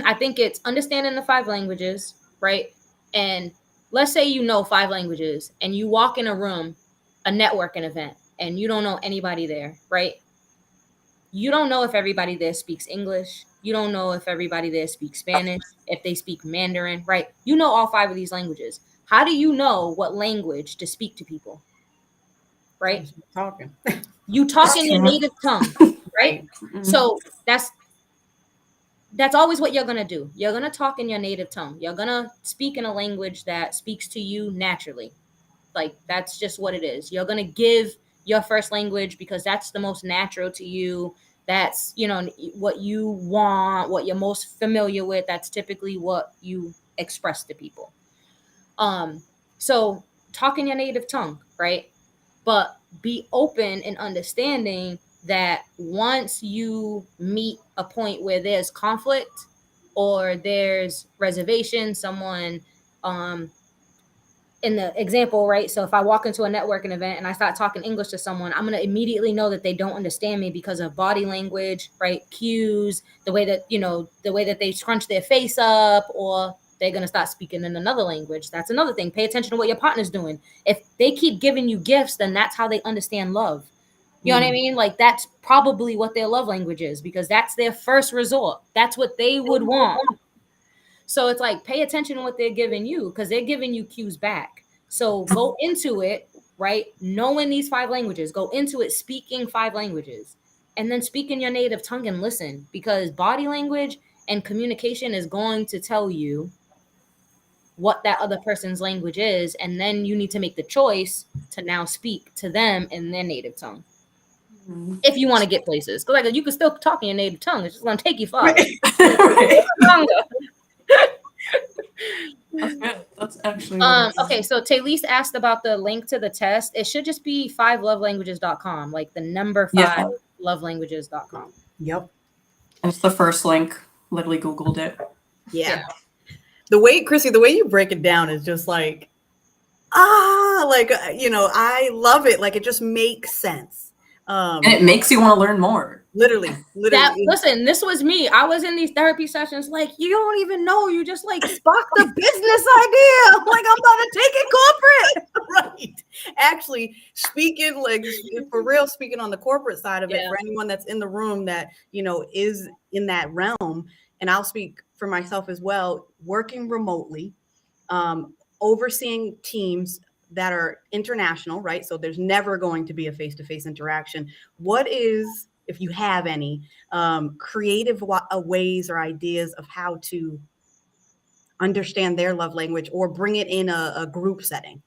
Speaker 3: I think it's understanding the 5 languages, right? And let's say 5 languages and you walk in a room, a networking event, and you don't know anybody there, right? You don't know if everybody there speaks English. You don't know if everybody there speaks Spanish, if they speak Mandarin, right? You know all 5 of these languages. How do you know what language to speak to people, right?
Speaker 1: Talking.
Speaker 3: You talk in your native tongue, right?
Speaker 2: Mm-hmm.
Speaker 3: So that's always what you're going to do. You're going to talk in your native tongue. You're going to speak in a language that speaks to you naturally. Like, that's just what it is. You're going to give your first language because that's the most natural to you. That's, what you want, what you're most familiar with. That's typically what you express to people. So talk in your native tongue, right? But be open and understanding that once you meet a point where there's conflict or there's reservation, someone, in the example, right? So if I walk into a networking event and I start talking English to someone, I'm going to immediately know that they don't understand me because of body language, right? Cues, the way that they scrunch their face up, or they're going to start speaking in another language. That's another thing. Pay attention to what your partner's doing. If they keep giving you gifts, then that's how they understand love. You know what I mean? Like, that's probably what their love language is, because that's their first resort. That's what they would want. So it's like, pay attention to what they're giving you, because they're giving you cues back. So go into it, right? Knowing these 5 languages, go into it speaking 5 languages, and then speak in your native tongue and listen, because body language and communication is going to tell you what that other person's language is. And then you need to make the choice to now speak to them in their native tongue. Mm-hmm. If you want to get places, because like, you can still talk in your native tongue. It's just going to take you far.
Speaker 2: Right. That's good. That's actually
Speaker 3: okay. So Taylise asked about the link to the test. It should just be 5lovelanguages.com, like the number 5 lovelanguages.com.
Speaker 1: Yep.
Speaker 2: It's the first link. Literally Googled it.
Speaker 1: Yeah. The way, Chrissy, the way you break it down is just like, I love it. Like, it just makes sense. Um,
Speaker 2: And it makes you want to learn more.
Speaker 1: literally.
Speaker 3: Listen, this was me. I was in these therapy sessions like, you don't even know, you just like sparked the business idea. Like, I'm about to take it corporate.
Speaker 1: Right. Actually, speaking like for real, speaking on the corporate side of it,
Speaker 3: Yeah.
Speaker 1: for anyone that's in the room that, is in that realm, and I'll speak for myself as well, working remotely, overseeing teams that are international, right? So there's never going to be a face-to-face interaction. What is, if you have any, creative ways or ideas of how to understand their love language or bring it in a group setting,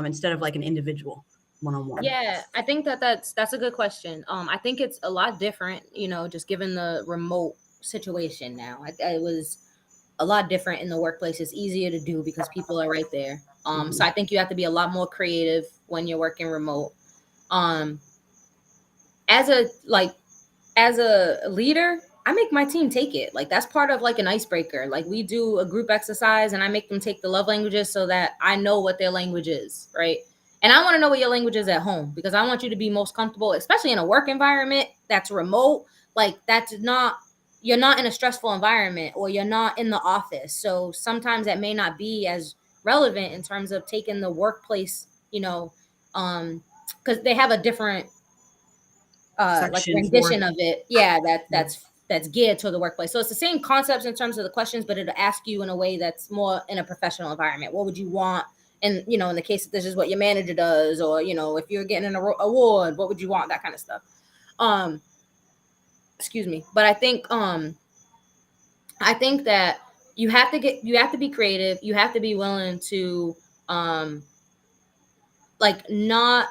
Speaker 1: instead of like an individual one-on-one?
Speaker 3: Yeah, I think that's a good question. I think it's a lot different, just given the remote situation now. It was a lot different in the workplace. It's easier to do because people are right there. So I think you have to be a lot more creative when you're working remote. Um, as a leader, I make my team take it. Like, that's part of like an icebreaker. Like, we do a group exercise and I make them take the love languages so that I know what their language is, right? And I want to know what your language is at home, because I want you to be most comfortable, especially in a work environment that's remote. Like, you're not in a stressful environment, or you're not in the office. So sometimes that may not be as relevant in terms of taking the workplace, because they have a different like
Speaker 1: Section
Speaker 3: rendition
Speaker 1: for
Speaker 3: of it. Yeah, that's geared to the workplace. So it's the same concepts in terms of the questions, but it'll ask you in a way that's more in a professional environment. What would you want? And in the case that this is what your manager does, or if you're getting an award, what would you want? That kind of stuff. Excuse me. But I think that you have to be creative. You have to be willing to like not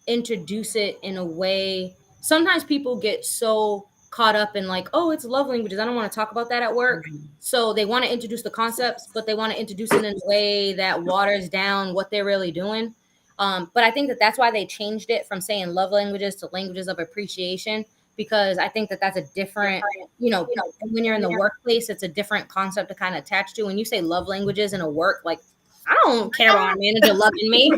Speaker 3: introduce it in a way. Sometimes people get so caught up in like, oh, it's love languages, I don't want to talk about that at work. So they want to introduce the concepts, but they want to introduce it in a way that waters down what they're really doing. But I think that that's why they changed it from saying love languages to languages of appreciation, because I think that that's a different, when you're in the workplace, it's a different concept to kind of attach to. When you say love languages in a work, like, I don't care about our manager loving me.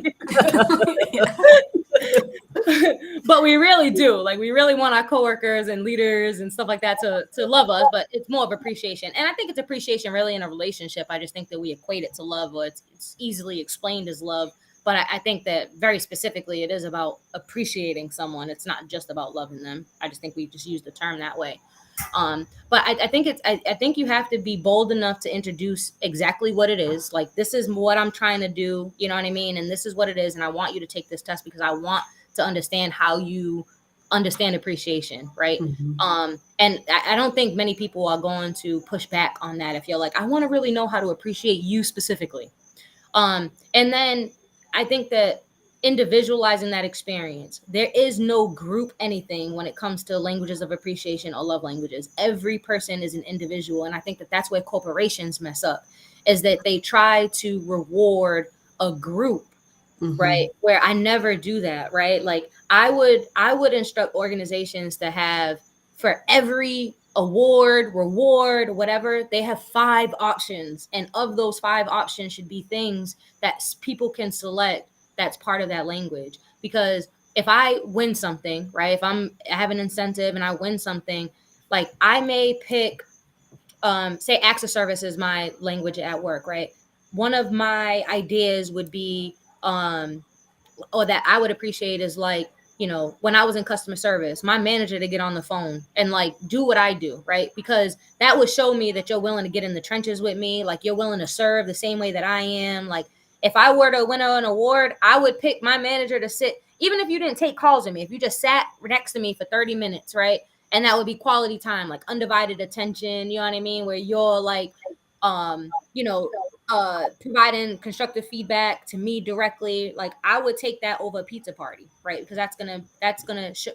Speaker 3: But we really do. Like, we really want our coworkers and leaders and stuff like that to love us, but it's more of appreciation. And I think it's appreciation really in a relationship. I just think that we equate it to love, or it's easily explained as love. But I think that very specifically it is about appreciating someone. It's not just about loving them. I just think we just use the term that way. But I think I think you have to be bold enough to introduce exactly what it is. Like, this is what I'm trying to do, you know what I mean? And this is what it is. And I want you to take this test because I want to understand how you understand appreciation, right? And I don't think many people are going to push back on that if you're like, I want to really know how to appreciate you specifically. And then I think that individualizing that experience, there is no group anything when it comes to languages of appreciation or love languages. Every person is an individual. And I think that that's where corporations mess up, is that they try to reward a group, right? Where I never do that, right? Like, I would instruct organizations to have, for every award, reward, whatever, they have 5 options. And of those 5 options should be things that people can select that's part of that language. Because if I win something, right? If I have an incentive and I win something, like, I may pick, say acts of service is my language at work, right? One of my ideas would be, or that I would appreciate is like, when I was in customer service, my manager to get on the phone and like do what I do, right? Because that would show me that you're willing to get in the trenches with me. Like, you're willing to serve the same way that I am. Like, if I were to win an award, I would pick my manager to sit, even if you didn't take calls with me, if you just sat next to me for 30 minutes, right? And that would be quality time, like undivided attention, you know what I mean? Where you're like, providing constructive feedback to me directly. Like, I would take that over a pizza party, right? Because that's gonna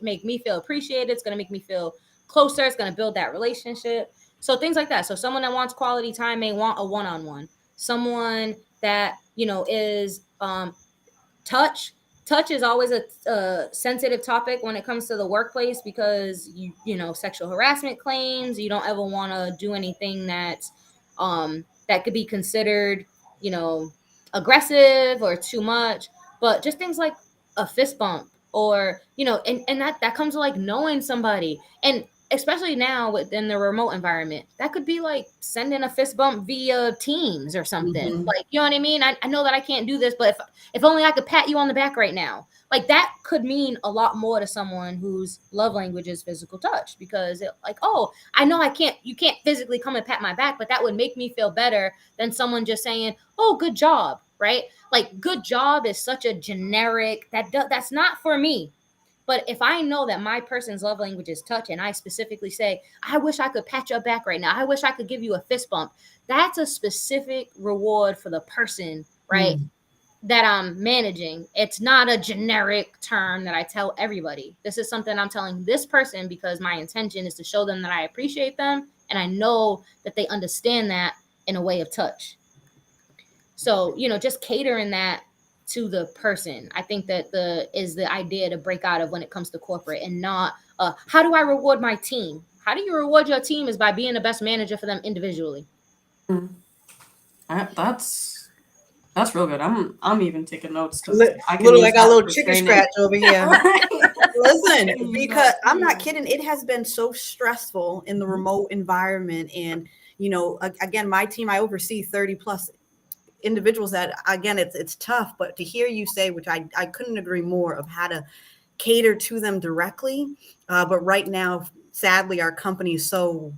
Speaker 3: make me feel appreciated. It's gonna make me feel closer. It's gonna build that relationship. So things like that. So someone that wants quality time may want a one-on-one. Someone that is touch. Touch is always a sensitive topic when it comes to the workplace, because sexual harassment claims. You don't ever want to do anything that's that could be considered, aggressive or too much. But just things like a fist bump, or and that comes to like knowing somebody. And especially now within the remote environment, that could be like sending a fist bump via Teams or something.
Speaker 1: Mhm.
Speaker 3: Like, you know what I mean? I know that I can't do this, but if only I could pat you on the back right now. Like, that could mean a lot more to someone whose love language is physical touch, because like, oh, I know you can't physically come and pat my back, but that would make me feel better than someone just saying, oh, good job, right? Like, good job is such a generic, that's not for me. But if I know that my person's love language is touch, and I specifically say, I wish I could pat your back right now, I wish I could give you a fist bump, that's a specific reward for the person, right?
Speaker 1: Mm.
Speaker 3: That I'm managing. It's not a generic term that I tell everybody. This is something I'm telling this person because my intention is to show them that I appreciate them, and I know that they understand that in a way of touch. So, just catering that to the person. I think that the idea to break out of when it comes to corporate, and not how do I reward my team? How do you reward your team is by being the best manager for them individually.
Speaker 2: That's real good. I'm even taking notes because I can
Speaker 1: Little, I
Speaker 2: use
Speaker 1: got a
Speaker 2: that
Speaker 1: little
Speaker 2: for
Speaker 1: chicken
Speaker 2: training.
Speaker 1: scratch over here. Listen,
Speaker 2: Use
Speaker 1: because
Speaker 2: that
Speaker 1: I'm not
Speaker 2: too.
Speaker 1: kidding. It has been so stressful in the remote environment. And, again, my team, I oversee 30 plus individuals that, again, it's tough. But to hear you say, which I couldn't agree more, of how to cater to them directly. But right now, sadly, our company is so,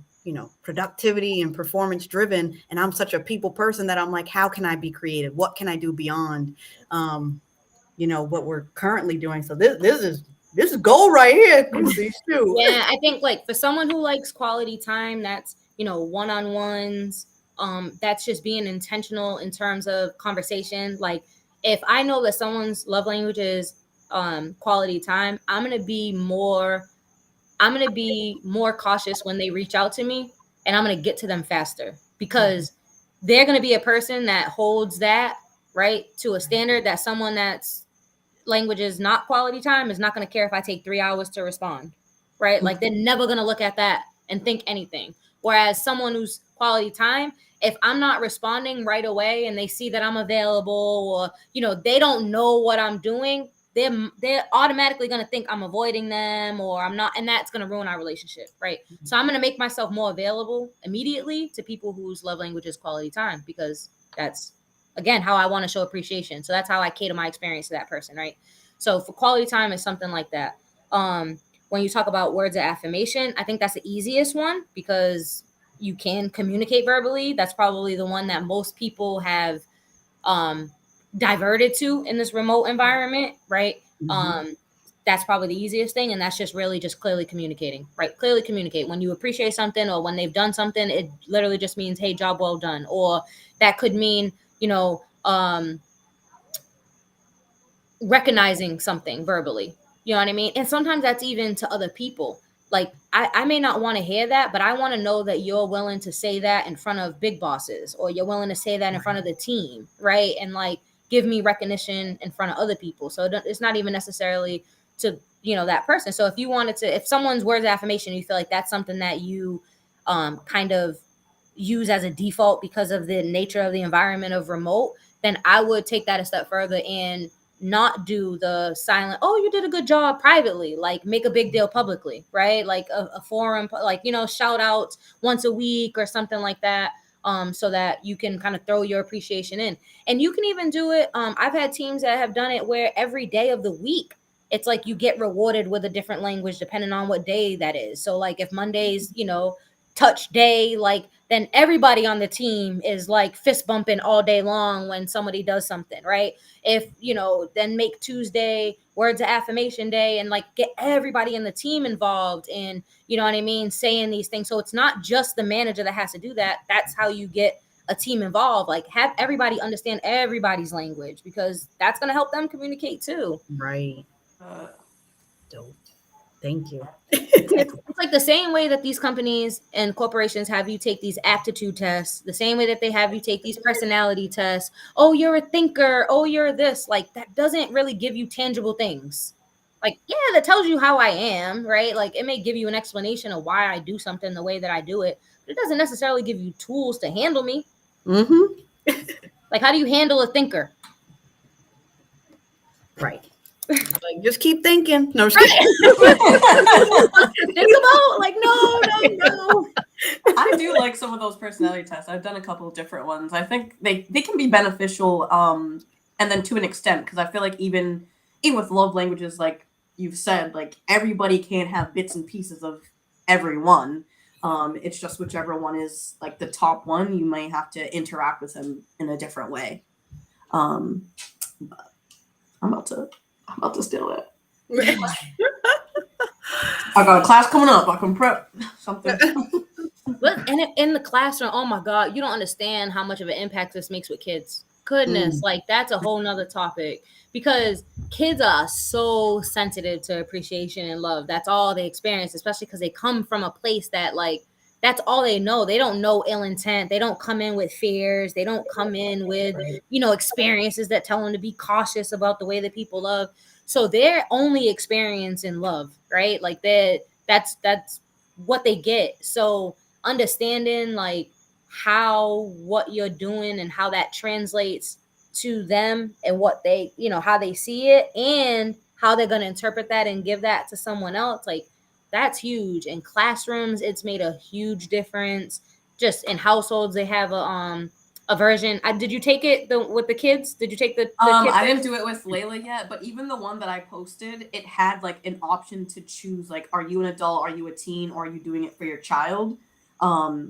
Speaker 1: productivity and performance driven. And I'm such a people person that I'm like, how can I be creative? What can I do beyond, what we're currently doing? So this is gold right here. These two.
Speaker 3: Yeah, I think like for someone who likes quality time, that's, one-on-ones, that's just being intentional in terms of conversation. Like, if I know that someone's love language is quality time, I'm going to be more cautious when they reach out to me, and I'm going to get to them faster, because they're going to be a person that holds that right to a standard that someone that's language is not quality time is not going to care if I take 3 hours to respond, right? Like, they're never going to look at that and think anything. Whereas someone who's quality time, if I'm not responding right away and they see that I'm available, or, they don't know what I'm doing, they're automatically going to think I'm avoiding them, or I'm not, and that's going to ruin our relationship, right? So I'm going to make myself more available immediately to people whose love language is quality time, because that's, again, how I want to show appreciation. So that's how I cater my experience to that person, right? So for quality time is something like that. When you talk about words of affirmation, I think that's the easiest one, because you can communicate verbally. That's probably the one that most people have diverted to in this remote environment, right? That's probably the easiest thing, and that's just really just clearly communicating, right? Clearly communicate. When you appreciate something, or when they've done something, it literally just means, hey, job well done. Or that could mean, recognizing something verbally, you know what I mean? And sometimes that's even to other people. Like, I may not want to hear that, but I want to know that you're willing to say that in front of big bosses, or you're willing to say that in front of the team, right? And like, give me recognition in front of other people. So it's not even necessarily to, that person. So if someone's words of affirmation, you feel like that's something that you kind of use as a default because of the nature of the environment of remote, then I would take that a step further and not do the silent, oh, you did a good job privately, like make a big deal publicly, right? Like a forum, like, shout outs once a week or something like that. So that you can kind of throw your appreciation in. And you can even do it. I've had teams that have done it where every day of the week, it's like you get rewarded with a different language depending on what day that is. So like if Monday's, touch day, like then everybody on the team is like fist bumping all day long when somebody does something, right? If, then make Tuesday words of affirmation day, and like get everybody in the team involved in, you know what I mean, saying these things. So it's not just the manager that has to do that. That's how you get a team involved. Like, have everybody understand everybody's language, because that's going to help them communicate too.
Speaker 1: Right. Dope. Thank you.
Speaker 3: It's like the same way that these companies and corporations have you take these aptitude tests, the same way that they have you take these personality tests. Oh, you're a thinker. Oh, you're this. Like, that doesn't really give you tangible things. Like, yeah, that tells you how I am, right? Like, it may give you an explanation of why I do something the way that I do it, but it doesn't necessarily give you tools to handle me.
Speaker 1: Mm-hmm.
Speaker 3: Like, how do you handle a thinker?
Speaker 1: Right. Like, just keep thinking. No, I'm just kidding.
Speaker 3: Think about like no.
Speaker 2: I do like some of those personality tests. I've done a couple of different ones. I think they can be beneficial, and then to an extent, because I feel like even with love languages, like you've said, like everybody can't have bits and pieces of every one. It's just whichever one is like the top one, you might have to interact with them in a different way. But I'm about to steal it. I got a class coming up. I can prep something.
Speaker 3: But in the classroom, oh my God, you don't understand how much of an impact this makes with kids. Goodness, like that's a whole nother topic because kids are so sensitive to appreciation and love. That's all they experience, especially because they come from a place that like that's all they know. They don't know ill intent. They don't come in with fears. They don't come in with, experiences that tell them to be cautious about the way that people love. So they're only experiencing love, right? Like that's what they get. So understanding like what you're doing and how that translates to them and what they, how they see it and how they're going to interpret that and give that to someone else, like that's huge. In classrooms, it's made a huge difference. Just in households, they have a version. Did you take it with the kids? Did you take the kids?
Speaker 2: I didn't do it with Layla yet, but even the one that I posted, it had like an option to choose like, are you an adult, are you a teen, or are you doing it for your child?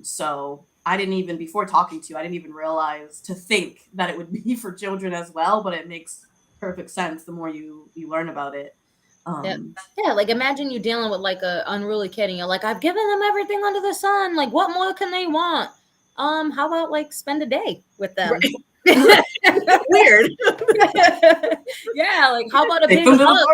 Speaker 2: So I didn't even, before talking to you, I didn't even realize to think that it would be for children as well, but it makes perfect sense the more you learn about it.
Speaker 3: Yeah, like imagine you dealing with like a unruly kid and you're like, I've given them everything under the sun. Like, what more can they want? How about like spend a day with them?
Speaker 1: Weird.
Speaker 3: Yeah, like how about a big hug?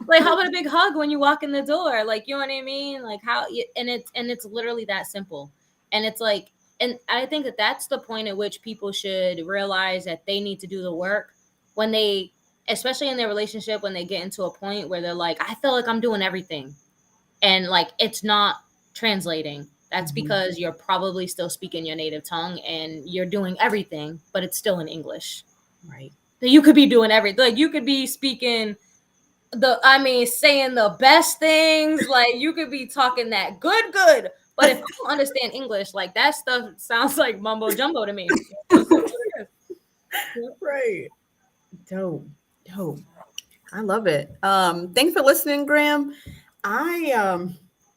Speaker 3: Like how about a big hug when you walk in the door? Like, you know what I mean? Like and it's literally that simple. And it's like, and I think that that's the point at which people should realize that they need to do the work when they, especially in their relationship, when they get into a point where they're like, I feel like I'm doing everything. And like, it's not translating. That's because you're probably still speaking your native tongue and you're doing everything, but it's still in English.
Speaker 1: Right.
Speaker 3: So you could be doing everything. Like you could be speaking saying the best things. Like you could be talking that good. But if you don't understand English, like that stuff sounds like mumbo jumbo to me.
Speaker 1: Right. Dope. I love it. Thanks for listening, Graham.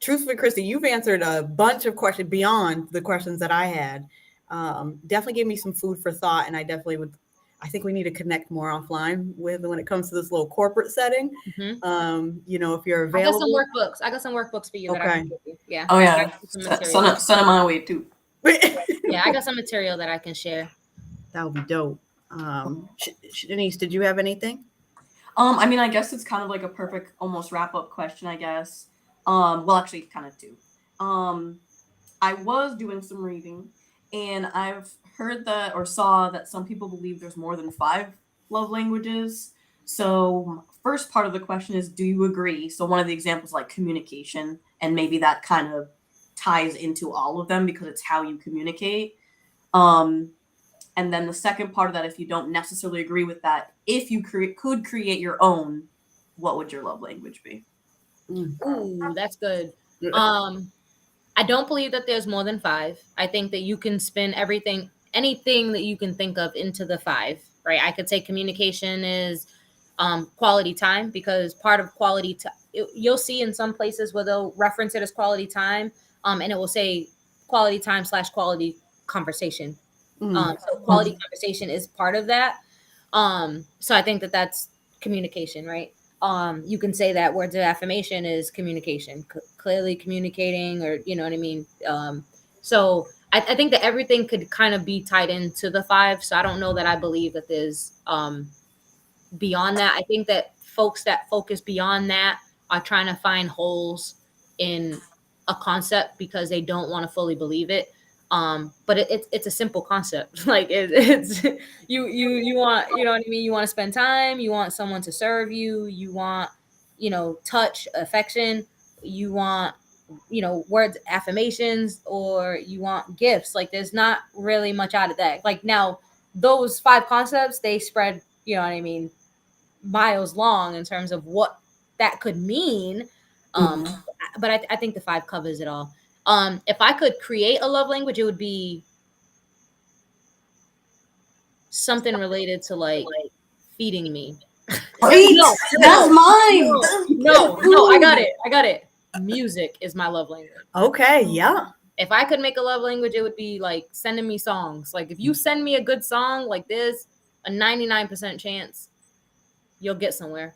Speaker 1: Truthfully, Christy, you've answered a bunch of questions beyond the questions that I had. Definitely gave me some food for thought, and I think we need to connect more offline when it comes to this little corporate setting. If you're available.
Speaker 3: I got some workbooks for you.
Speaker 1: Okay.
Speaker 3: That I can give you. Yeah.
Speaker 2: Oh yeah. Send them my way too.
Speaker 3: Yeah, I got some material that I can share.
Speaker 1: That would be dope. Denise, did you have anything?
Speaker 2: I guess it's kind of like a perfect almost wrap up question, I guess. Well, actually, kind of two. I was doing some reading, and I've heard that or saw that some people believe there's more than 5 love languages. So, first part of the question is, do you agree? So, one of the examples like communication, and maybe that kind of ties into all of them because it's how you communicate. And then the second part of that, if you don't necessarily agree with that, if you could create your own, what would your love language be?
Speaker 3: Ooh, that's good. I don't believe that there's more than 5. I think that you can spin anything that you can think of into the 5, right? I could say communication is quality time, because part of quality time, you'll see in some places where they'll reference it as quality time, and it will say quality time / quality conversation. So quality conversation is part of that. So I think that that's communication, right? You can say that words of affirmation is communication, clearly communicating, or you know what I mean? So I think that everything could kind of be tied into the 5. So I don't know that I believe that there's beyond that. I think that folks that focus beyond that are trying to find holes in a concept because they don't want to fully believe it. But it's a simple concept. Like it's you want, you know what I mean? You want to spend time, you want someone to serve you, you want, touch, affection, you want, words, affirmations, or you want gifts. Like there's not really much out of that. Like now those 5 concepts, they spread, you know what I mean, miles long in terms of what that could mean. But I think the 5 covers it all. If I could create a love language, it would be something related to like feeding me.
Speaker 2: Great.
Speaker 3: No,
Speaker 2: That's
Speaker 3: no,
Speaker 2: mine.
Speaker 3: no, I got it. Music is my love language.
Speaker 1: Okay, yeah.
Speaker 3: If I could make a love language, it would be like sending me songs. Like if you send me a good song, like there's a 99% chance you'll get somewhere.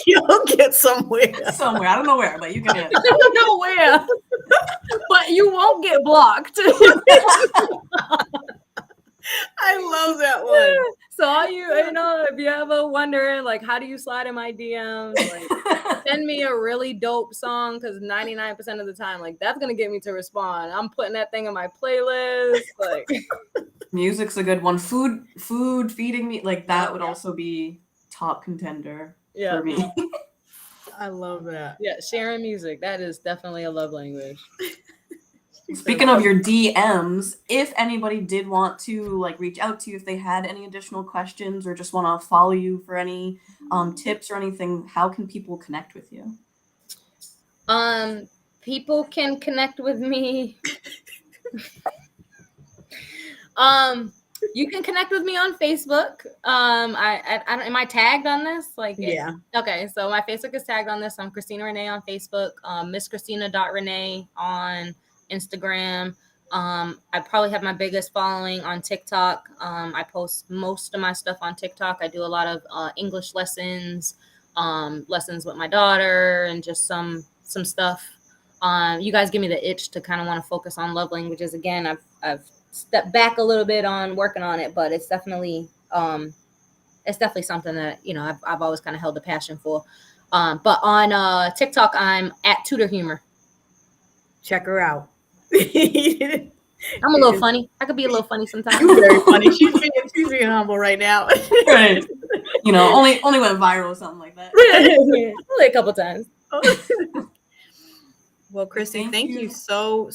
Speaker 1: You'll get somewhere.
Speaker 2: Somewhere. I don't know where, but you can get it.
Speaker 3: I don't know where, but you won't get blocked.
Speaker 1: I love that one.
Speaker 3: So all you know, if you ever wondering like how do you slide in my DMs, like send me a really dope song because 99% of the time, like that's gonna get me to respond. I'm putting that thing in my playlist. Like
Speaker 2: Music's a good one. Food, feeding me, like that would also be top contender for me.
Speaker 1: I love that.
Speaker 3: Yeah, sharing music. That is definitely a love language.
Speaker 2: Speaking of your DMs, if anybody did want to like reach out to you, if they had any additional questions or just want to follow you for any tips or anything, how can people connect with you?
Speaker 3: People can connect with me. You can connect with me on Facebook. I don't, am I tagged on this? Like,
Speaker 1: Yeah.
Speaker 3: Okay, so my Facebook is tagged on this. I'm Christina Renee on Facebook. MissChristina.Renee on Instagram. I probably have my biggest following on TikTok. I post most of my stuff on TikTok. I do a lot of English lessons, lessons with my daughter, and just some stuff. You guys give me the itch to kind of want to focus on love languages again. I've stepped back a little bit on working on it, but it's definitely something that I've always kind of held a passion for. But on TikTok, I'm at Tudor Humor.
Speaker 1: Check her out.
Speaker 3: I'm a little funny. I could be a little funny sometimes.
Speaker 1: You're very funny. She's being humble right now.
Speaker 2: Right. Only went viral or something like that.
Speaker 3: Only a couple times.
Speaker 1: Well, Christy, thank you
Speaker 2: you.
Speaker 1: so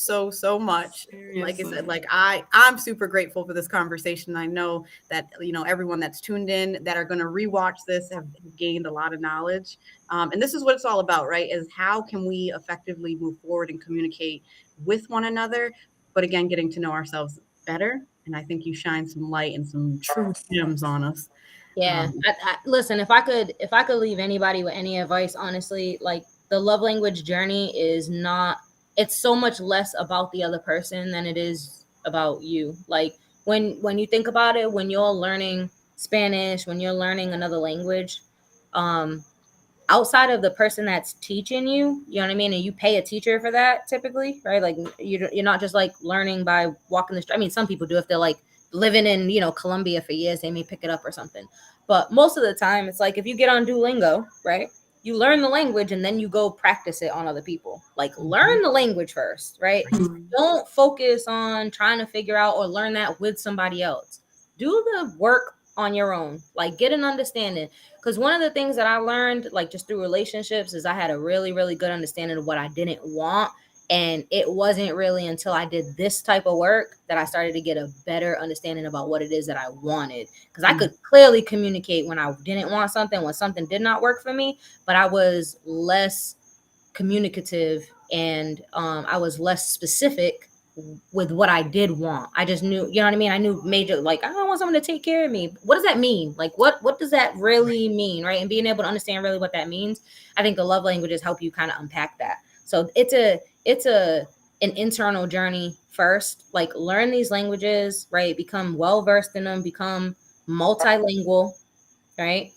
Speaker 1: much.
Speaker 2: Seriously.
Speaker 1: Like I said, like I'm super grateful for this conversation. I know that everyone that's tuned in that are going to rewatch this have gained a lot of knowledge. And this is what it's all about, right? Is how can we effectively move forward and communicate with one another, but again, getting to know ourselves better. And I think you shine some light and some true gems on us.
Speaker 3: Yeah. Listen, if I could leave anybody with any advice, honestly, like the love language journey it's so much less about the other person than it is about you. Like when you think about it, when you're learning Spanish, when you're learning another language, outside of the person that's teaching you, you know what I mean? And you pay a teacher for that typically, right? Like you're not just like learning by walking the street. I mean, some people do if they're like living in, Colombia for years, they may pick it up or something. But most of the time it's like if you get on Duolingo, right? You learn the language and then you go practice it on other people. Like learn the language first, right? Don't focus on trying to figure out or learn that with somebody else. Do the work on your own. Like get an understanding. Because one of the things that I learned, like just through relationships, is I had a really, really good understanding of what I didn't want. And it wasn't really until I did this type of work that I started to get a better understanding about what it is that I wanted. Because I could clearly communicate when I didn't want something, when something did not work for me, but I was less communicative and I was less specific with what I did want. I just knew, you know what I mean? I knew major, like, I don't want someone to take care of me. What does that mean? Like, what does that really mean, right? And being able to understand really what that means, I think the love languages help you kind of unpack that. So it's an internal journey first, like learn these languages, right? Become well-versed in them, become multilingual, right?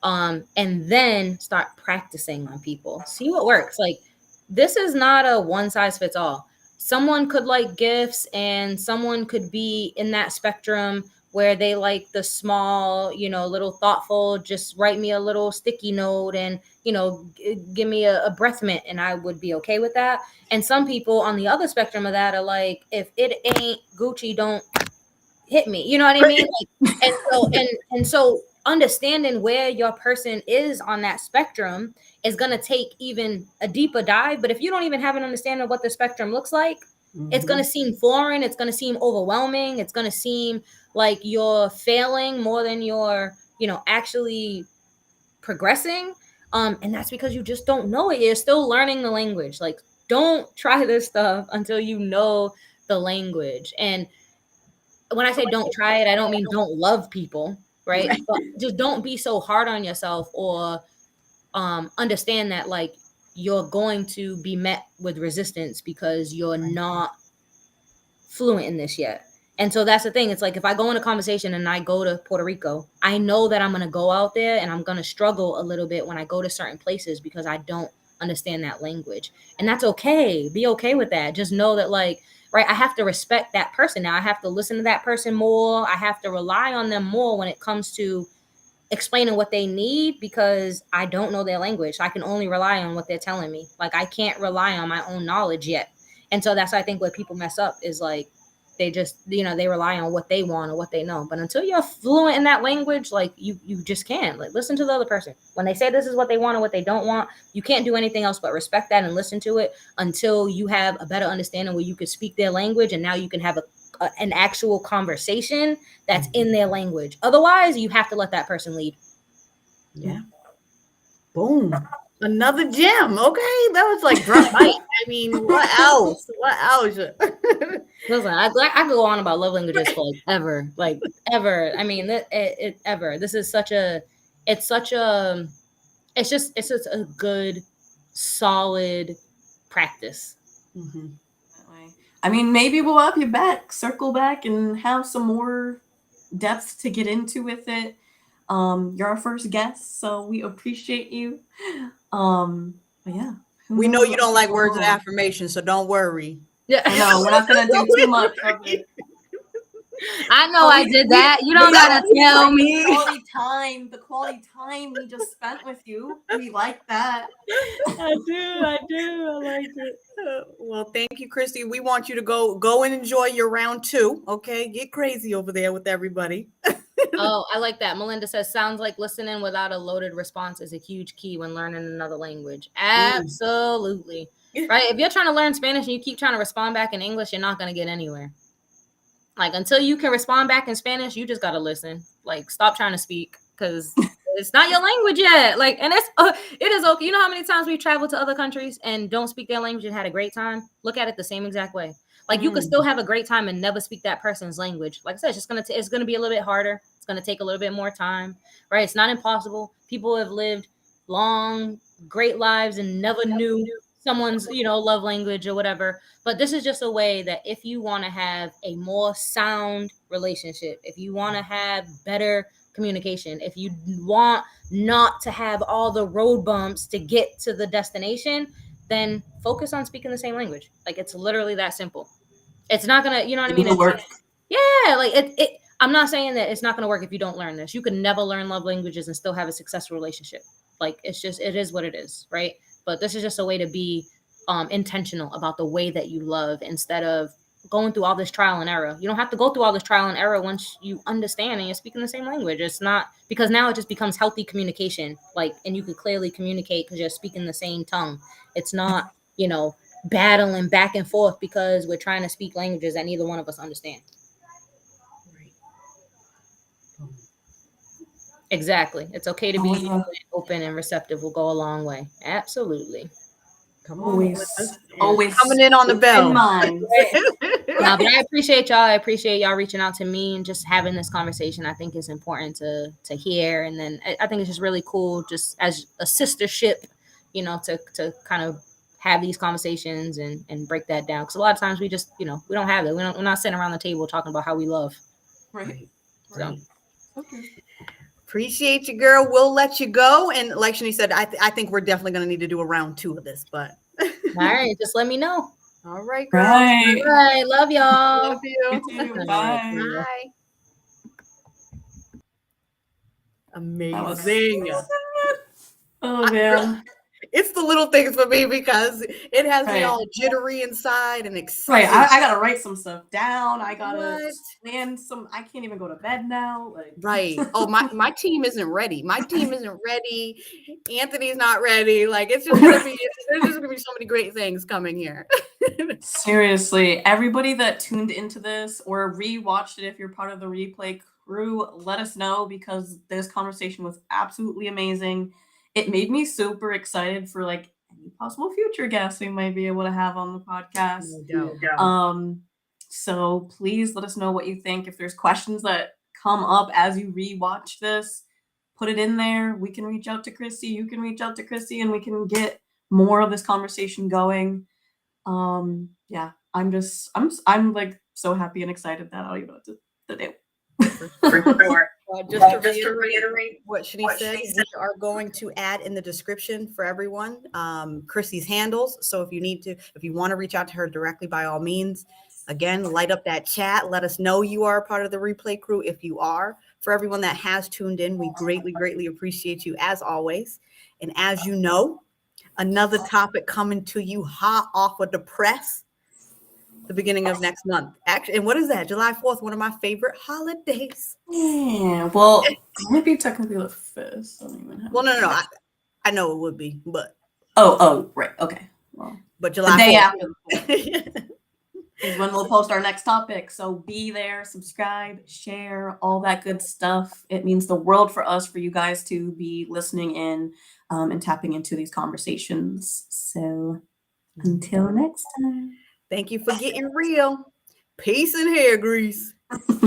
Speaker 3: And then start practicing on people. See what works. Like this is not a one size fits all. Someone could like gifts and someone could be in that spectrum where they like the small, little thoughtful, just write me a little sticky note and, give me a breath mint and I would be okay with that. And some people on the other spectrum of that are like, if it ain't Gucci, don't hit me. You know what I mean? Like, and so understanding where your person is on that spectrum is going to take even a deeper dive. But if you don't even have an understanding of what the spectrum looks like, it's going to seem foreign. It's going to seem overwhelming. It's going to seem like you're failing more than you're, actually progressing. And that's because you just don't know it. You're still learning the language. Like, don't try this stuff until you know the language. And when I say don't try it, I don't mean don't love people, right? But just don't be so hard on yourself, or understand that like you're going to be met with resistance because you're not fluent in this yet. And so that's the thing. It's like if I go in a conversation and I go to Puerto Rico, I know that I'm going to go out there and I'm going to struggle a little bit when I go to certain places because I don't understand that language. And that's okay. Be okay with that. Just know that, like, right, I have to respect that person now. I have to listen to that person more. I have to rely on them more when it comes to explaining what they need, because I don't know their language. I can only rely on what they're telling me. Like, I can't rely on my own knowledge yet. And so that's why I think where people mess up is like they just, they rely on what they want or what they know. But until you're fluent in that language, like you just can't. Like, listen to the other person. When they say this is what they want or what they don't want, you can't do anything else but respect that and listen to it until you have a better understanding where you could speak their language, and now you can have an actual conversation that's in their language. Otherwise, you have to let that person lead.
Speaker 1: Yeah. Boom. Another gem. Okay. That was like drop mic. I mean, what else? What else?
Speaker 3: Listen, I could go on about love languages for like ever. Like ever. I mean, it ever. This is it's just a good, solid practice.
Speaker 1: Mm-hmm.
Speaker 2: I mean, maybe we'll have you back, circle back, and have some more depth to get into with it. You're our first guest, so we appreciate you. But yeah,
Speaker 1: We know you don't like words of affirmation, so don't worry.
Speaker 3: Yeah,
Speaker 2: No, we're not gonna do too much of it.
Speaker 3: I know I did that. You don't gotta tell me.
Speaker 2: The quality time we just spent with you, we like that.
Speaker 3: I do. I like it.
Speaker 1: Well, thank you, Christy. We want you to go and enjoy your round 2. Okay, get crazy over there with everybody.
Speaker 3: Oh, I like that. Melinda says, sounds like listening without a loaded response is a huge key when learning another language. Absolutely. Right? If you're trying to learn Spanish and you keep trying to respond back in English, you're not going to get anywhere. Like, until you can respond back in Spanish, you just got to listen. Like, stop trying to speak, because it's not your language yet. Like, and it is okay. You know how many times we traveled to other countries and don't speak their language and had a great time? Look at it the same exact way. Like, you could still have a great time and never speak that person's language. Like I said, it's gonna be a little bit harder. It's gonna take a little bit more time, right? It's not impossible. People have lived long, great lives and never knew someone's, love language or whatever. But this is just a way that if you want to have a more sound relationship, if you want to have better communication, if you want not to have all the road bumps to get to the destination, then focus on speaking the same language. Like, it's literally that simple. It's not gonna, you know what I mean?
Speaker 2: It'll work.
Speaker 3: Yeah, like it. I'm not saying that it's not gonna work if you don't learn this. You can never learn love languages and still have a successful relationship. Like, it is what it is, right? But this is just a way to be intentional about the way that you love, instead of going through all this trial and error. You don't have to go through all this trial and error once you understand and you're speaking the same language. It's not, because now it just becomes healthy communication. Like, and you can clearly communicate because you're speaking the same tongue. It's not, battling back and forth because we're trying to speak languages that neither one of us understand. Exactly. It's okay to be open and receptive. Will go a long way. Absolutely.
Speaker 1: Come on.
Speaker 2: Always
Speaker 1: coming in on the bell.
Speaker 2: In mind.
Speaker 3: No, but I appreciate y'all. I appreciate y'all reaching out to me and just having this conversation. I think it's important to hear. And then I think it's just really cool, just as a sistership, to kind of have these conversations and break that down. Because a lot of times we just, we don't have it. We're not sitting around the table talking about how we love.
Speaker 2: Right.
Speaker 3: So.
Speaker 2: Okay.
Speaker 1: Appreciate you, girl. We'll let you go. And like Shani said, I think we're definitely going to need to do a round 2 of this. But
Speaker 3: all right, just let me know.
Speaker 1: All right, girl.
Speaker 2: Right.
Speaker 3: All right, love y'all.
Speaker 1: Love you.
Speaker 2: You too. Bye.
Speaker 1: Bye. Amazing.
Speaker 2: Oh man.
Speaker 1: It's the little things for me because it has me all jittery inside and excited.
Speaker 2: Right. I gotta write some stuff down. I gotta plan some. I can't even go to bed now. Like.
Speaker 1: Right. Oh, my team isn't ready. My team isn't ready. Anthony's not ready. Like, it's just gonna be. There's just gonna be so many great things coming here.
Speaker 2: Seriously, everybody that tuned into this or rewatched it, if you're part of the replay crew, let us know, because this conversation was absolutely amazing. It made me super excited for like any possible future guests we might be able to have on the podcast.
Speaker 1: No doubt.
Speaker 2: So please let us know what you think. If there's questions that come up as you rewatch this, put it in there. We can reach out to Christy. You can reach out to Christy, and we can get more of this conversation going. Yeah, I'm like so happy and excited that I'll even know what to do.
Speaker 1: Just to reiterate what Shanice said, we are going to add in the description for everyone Chrissy's handles. So if you want to reach out to her directly, by all means, again, light up that chat. Let us know you are a part of the replay crew if you are. For everyone that has tuned in, we greatly appreciate you as always. And as you know, another topic coming to you hot off of the press the beginning of next month. Actually, and what is that? July 4th, one of my favorite holidays.
Speaker 2: Yeah, well, it might be technically the 5th. I don't even have
Speaker 1: Well, no. I know it would be, but
Speaker 2: oh, right, okay. Well,
Speaker 1: but
Speaker 2: the
Speaker 1: July
Speaker 2: day
Speaker 1: 4th.
Speaker 2: after the 4th is when we'll post our next topic. So be there, subscribe, share, all that good stuff. It means the world for us, for you guys to be listening in and tapping into these conversations. So until next time.
Speaker 1: Thank you for getting real. Peace and hair grease.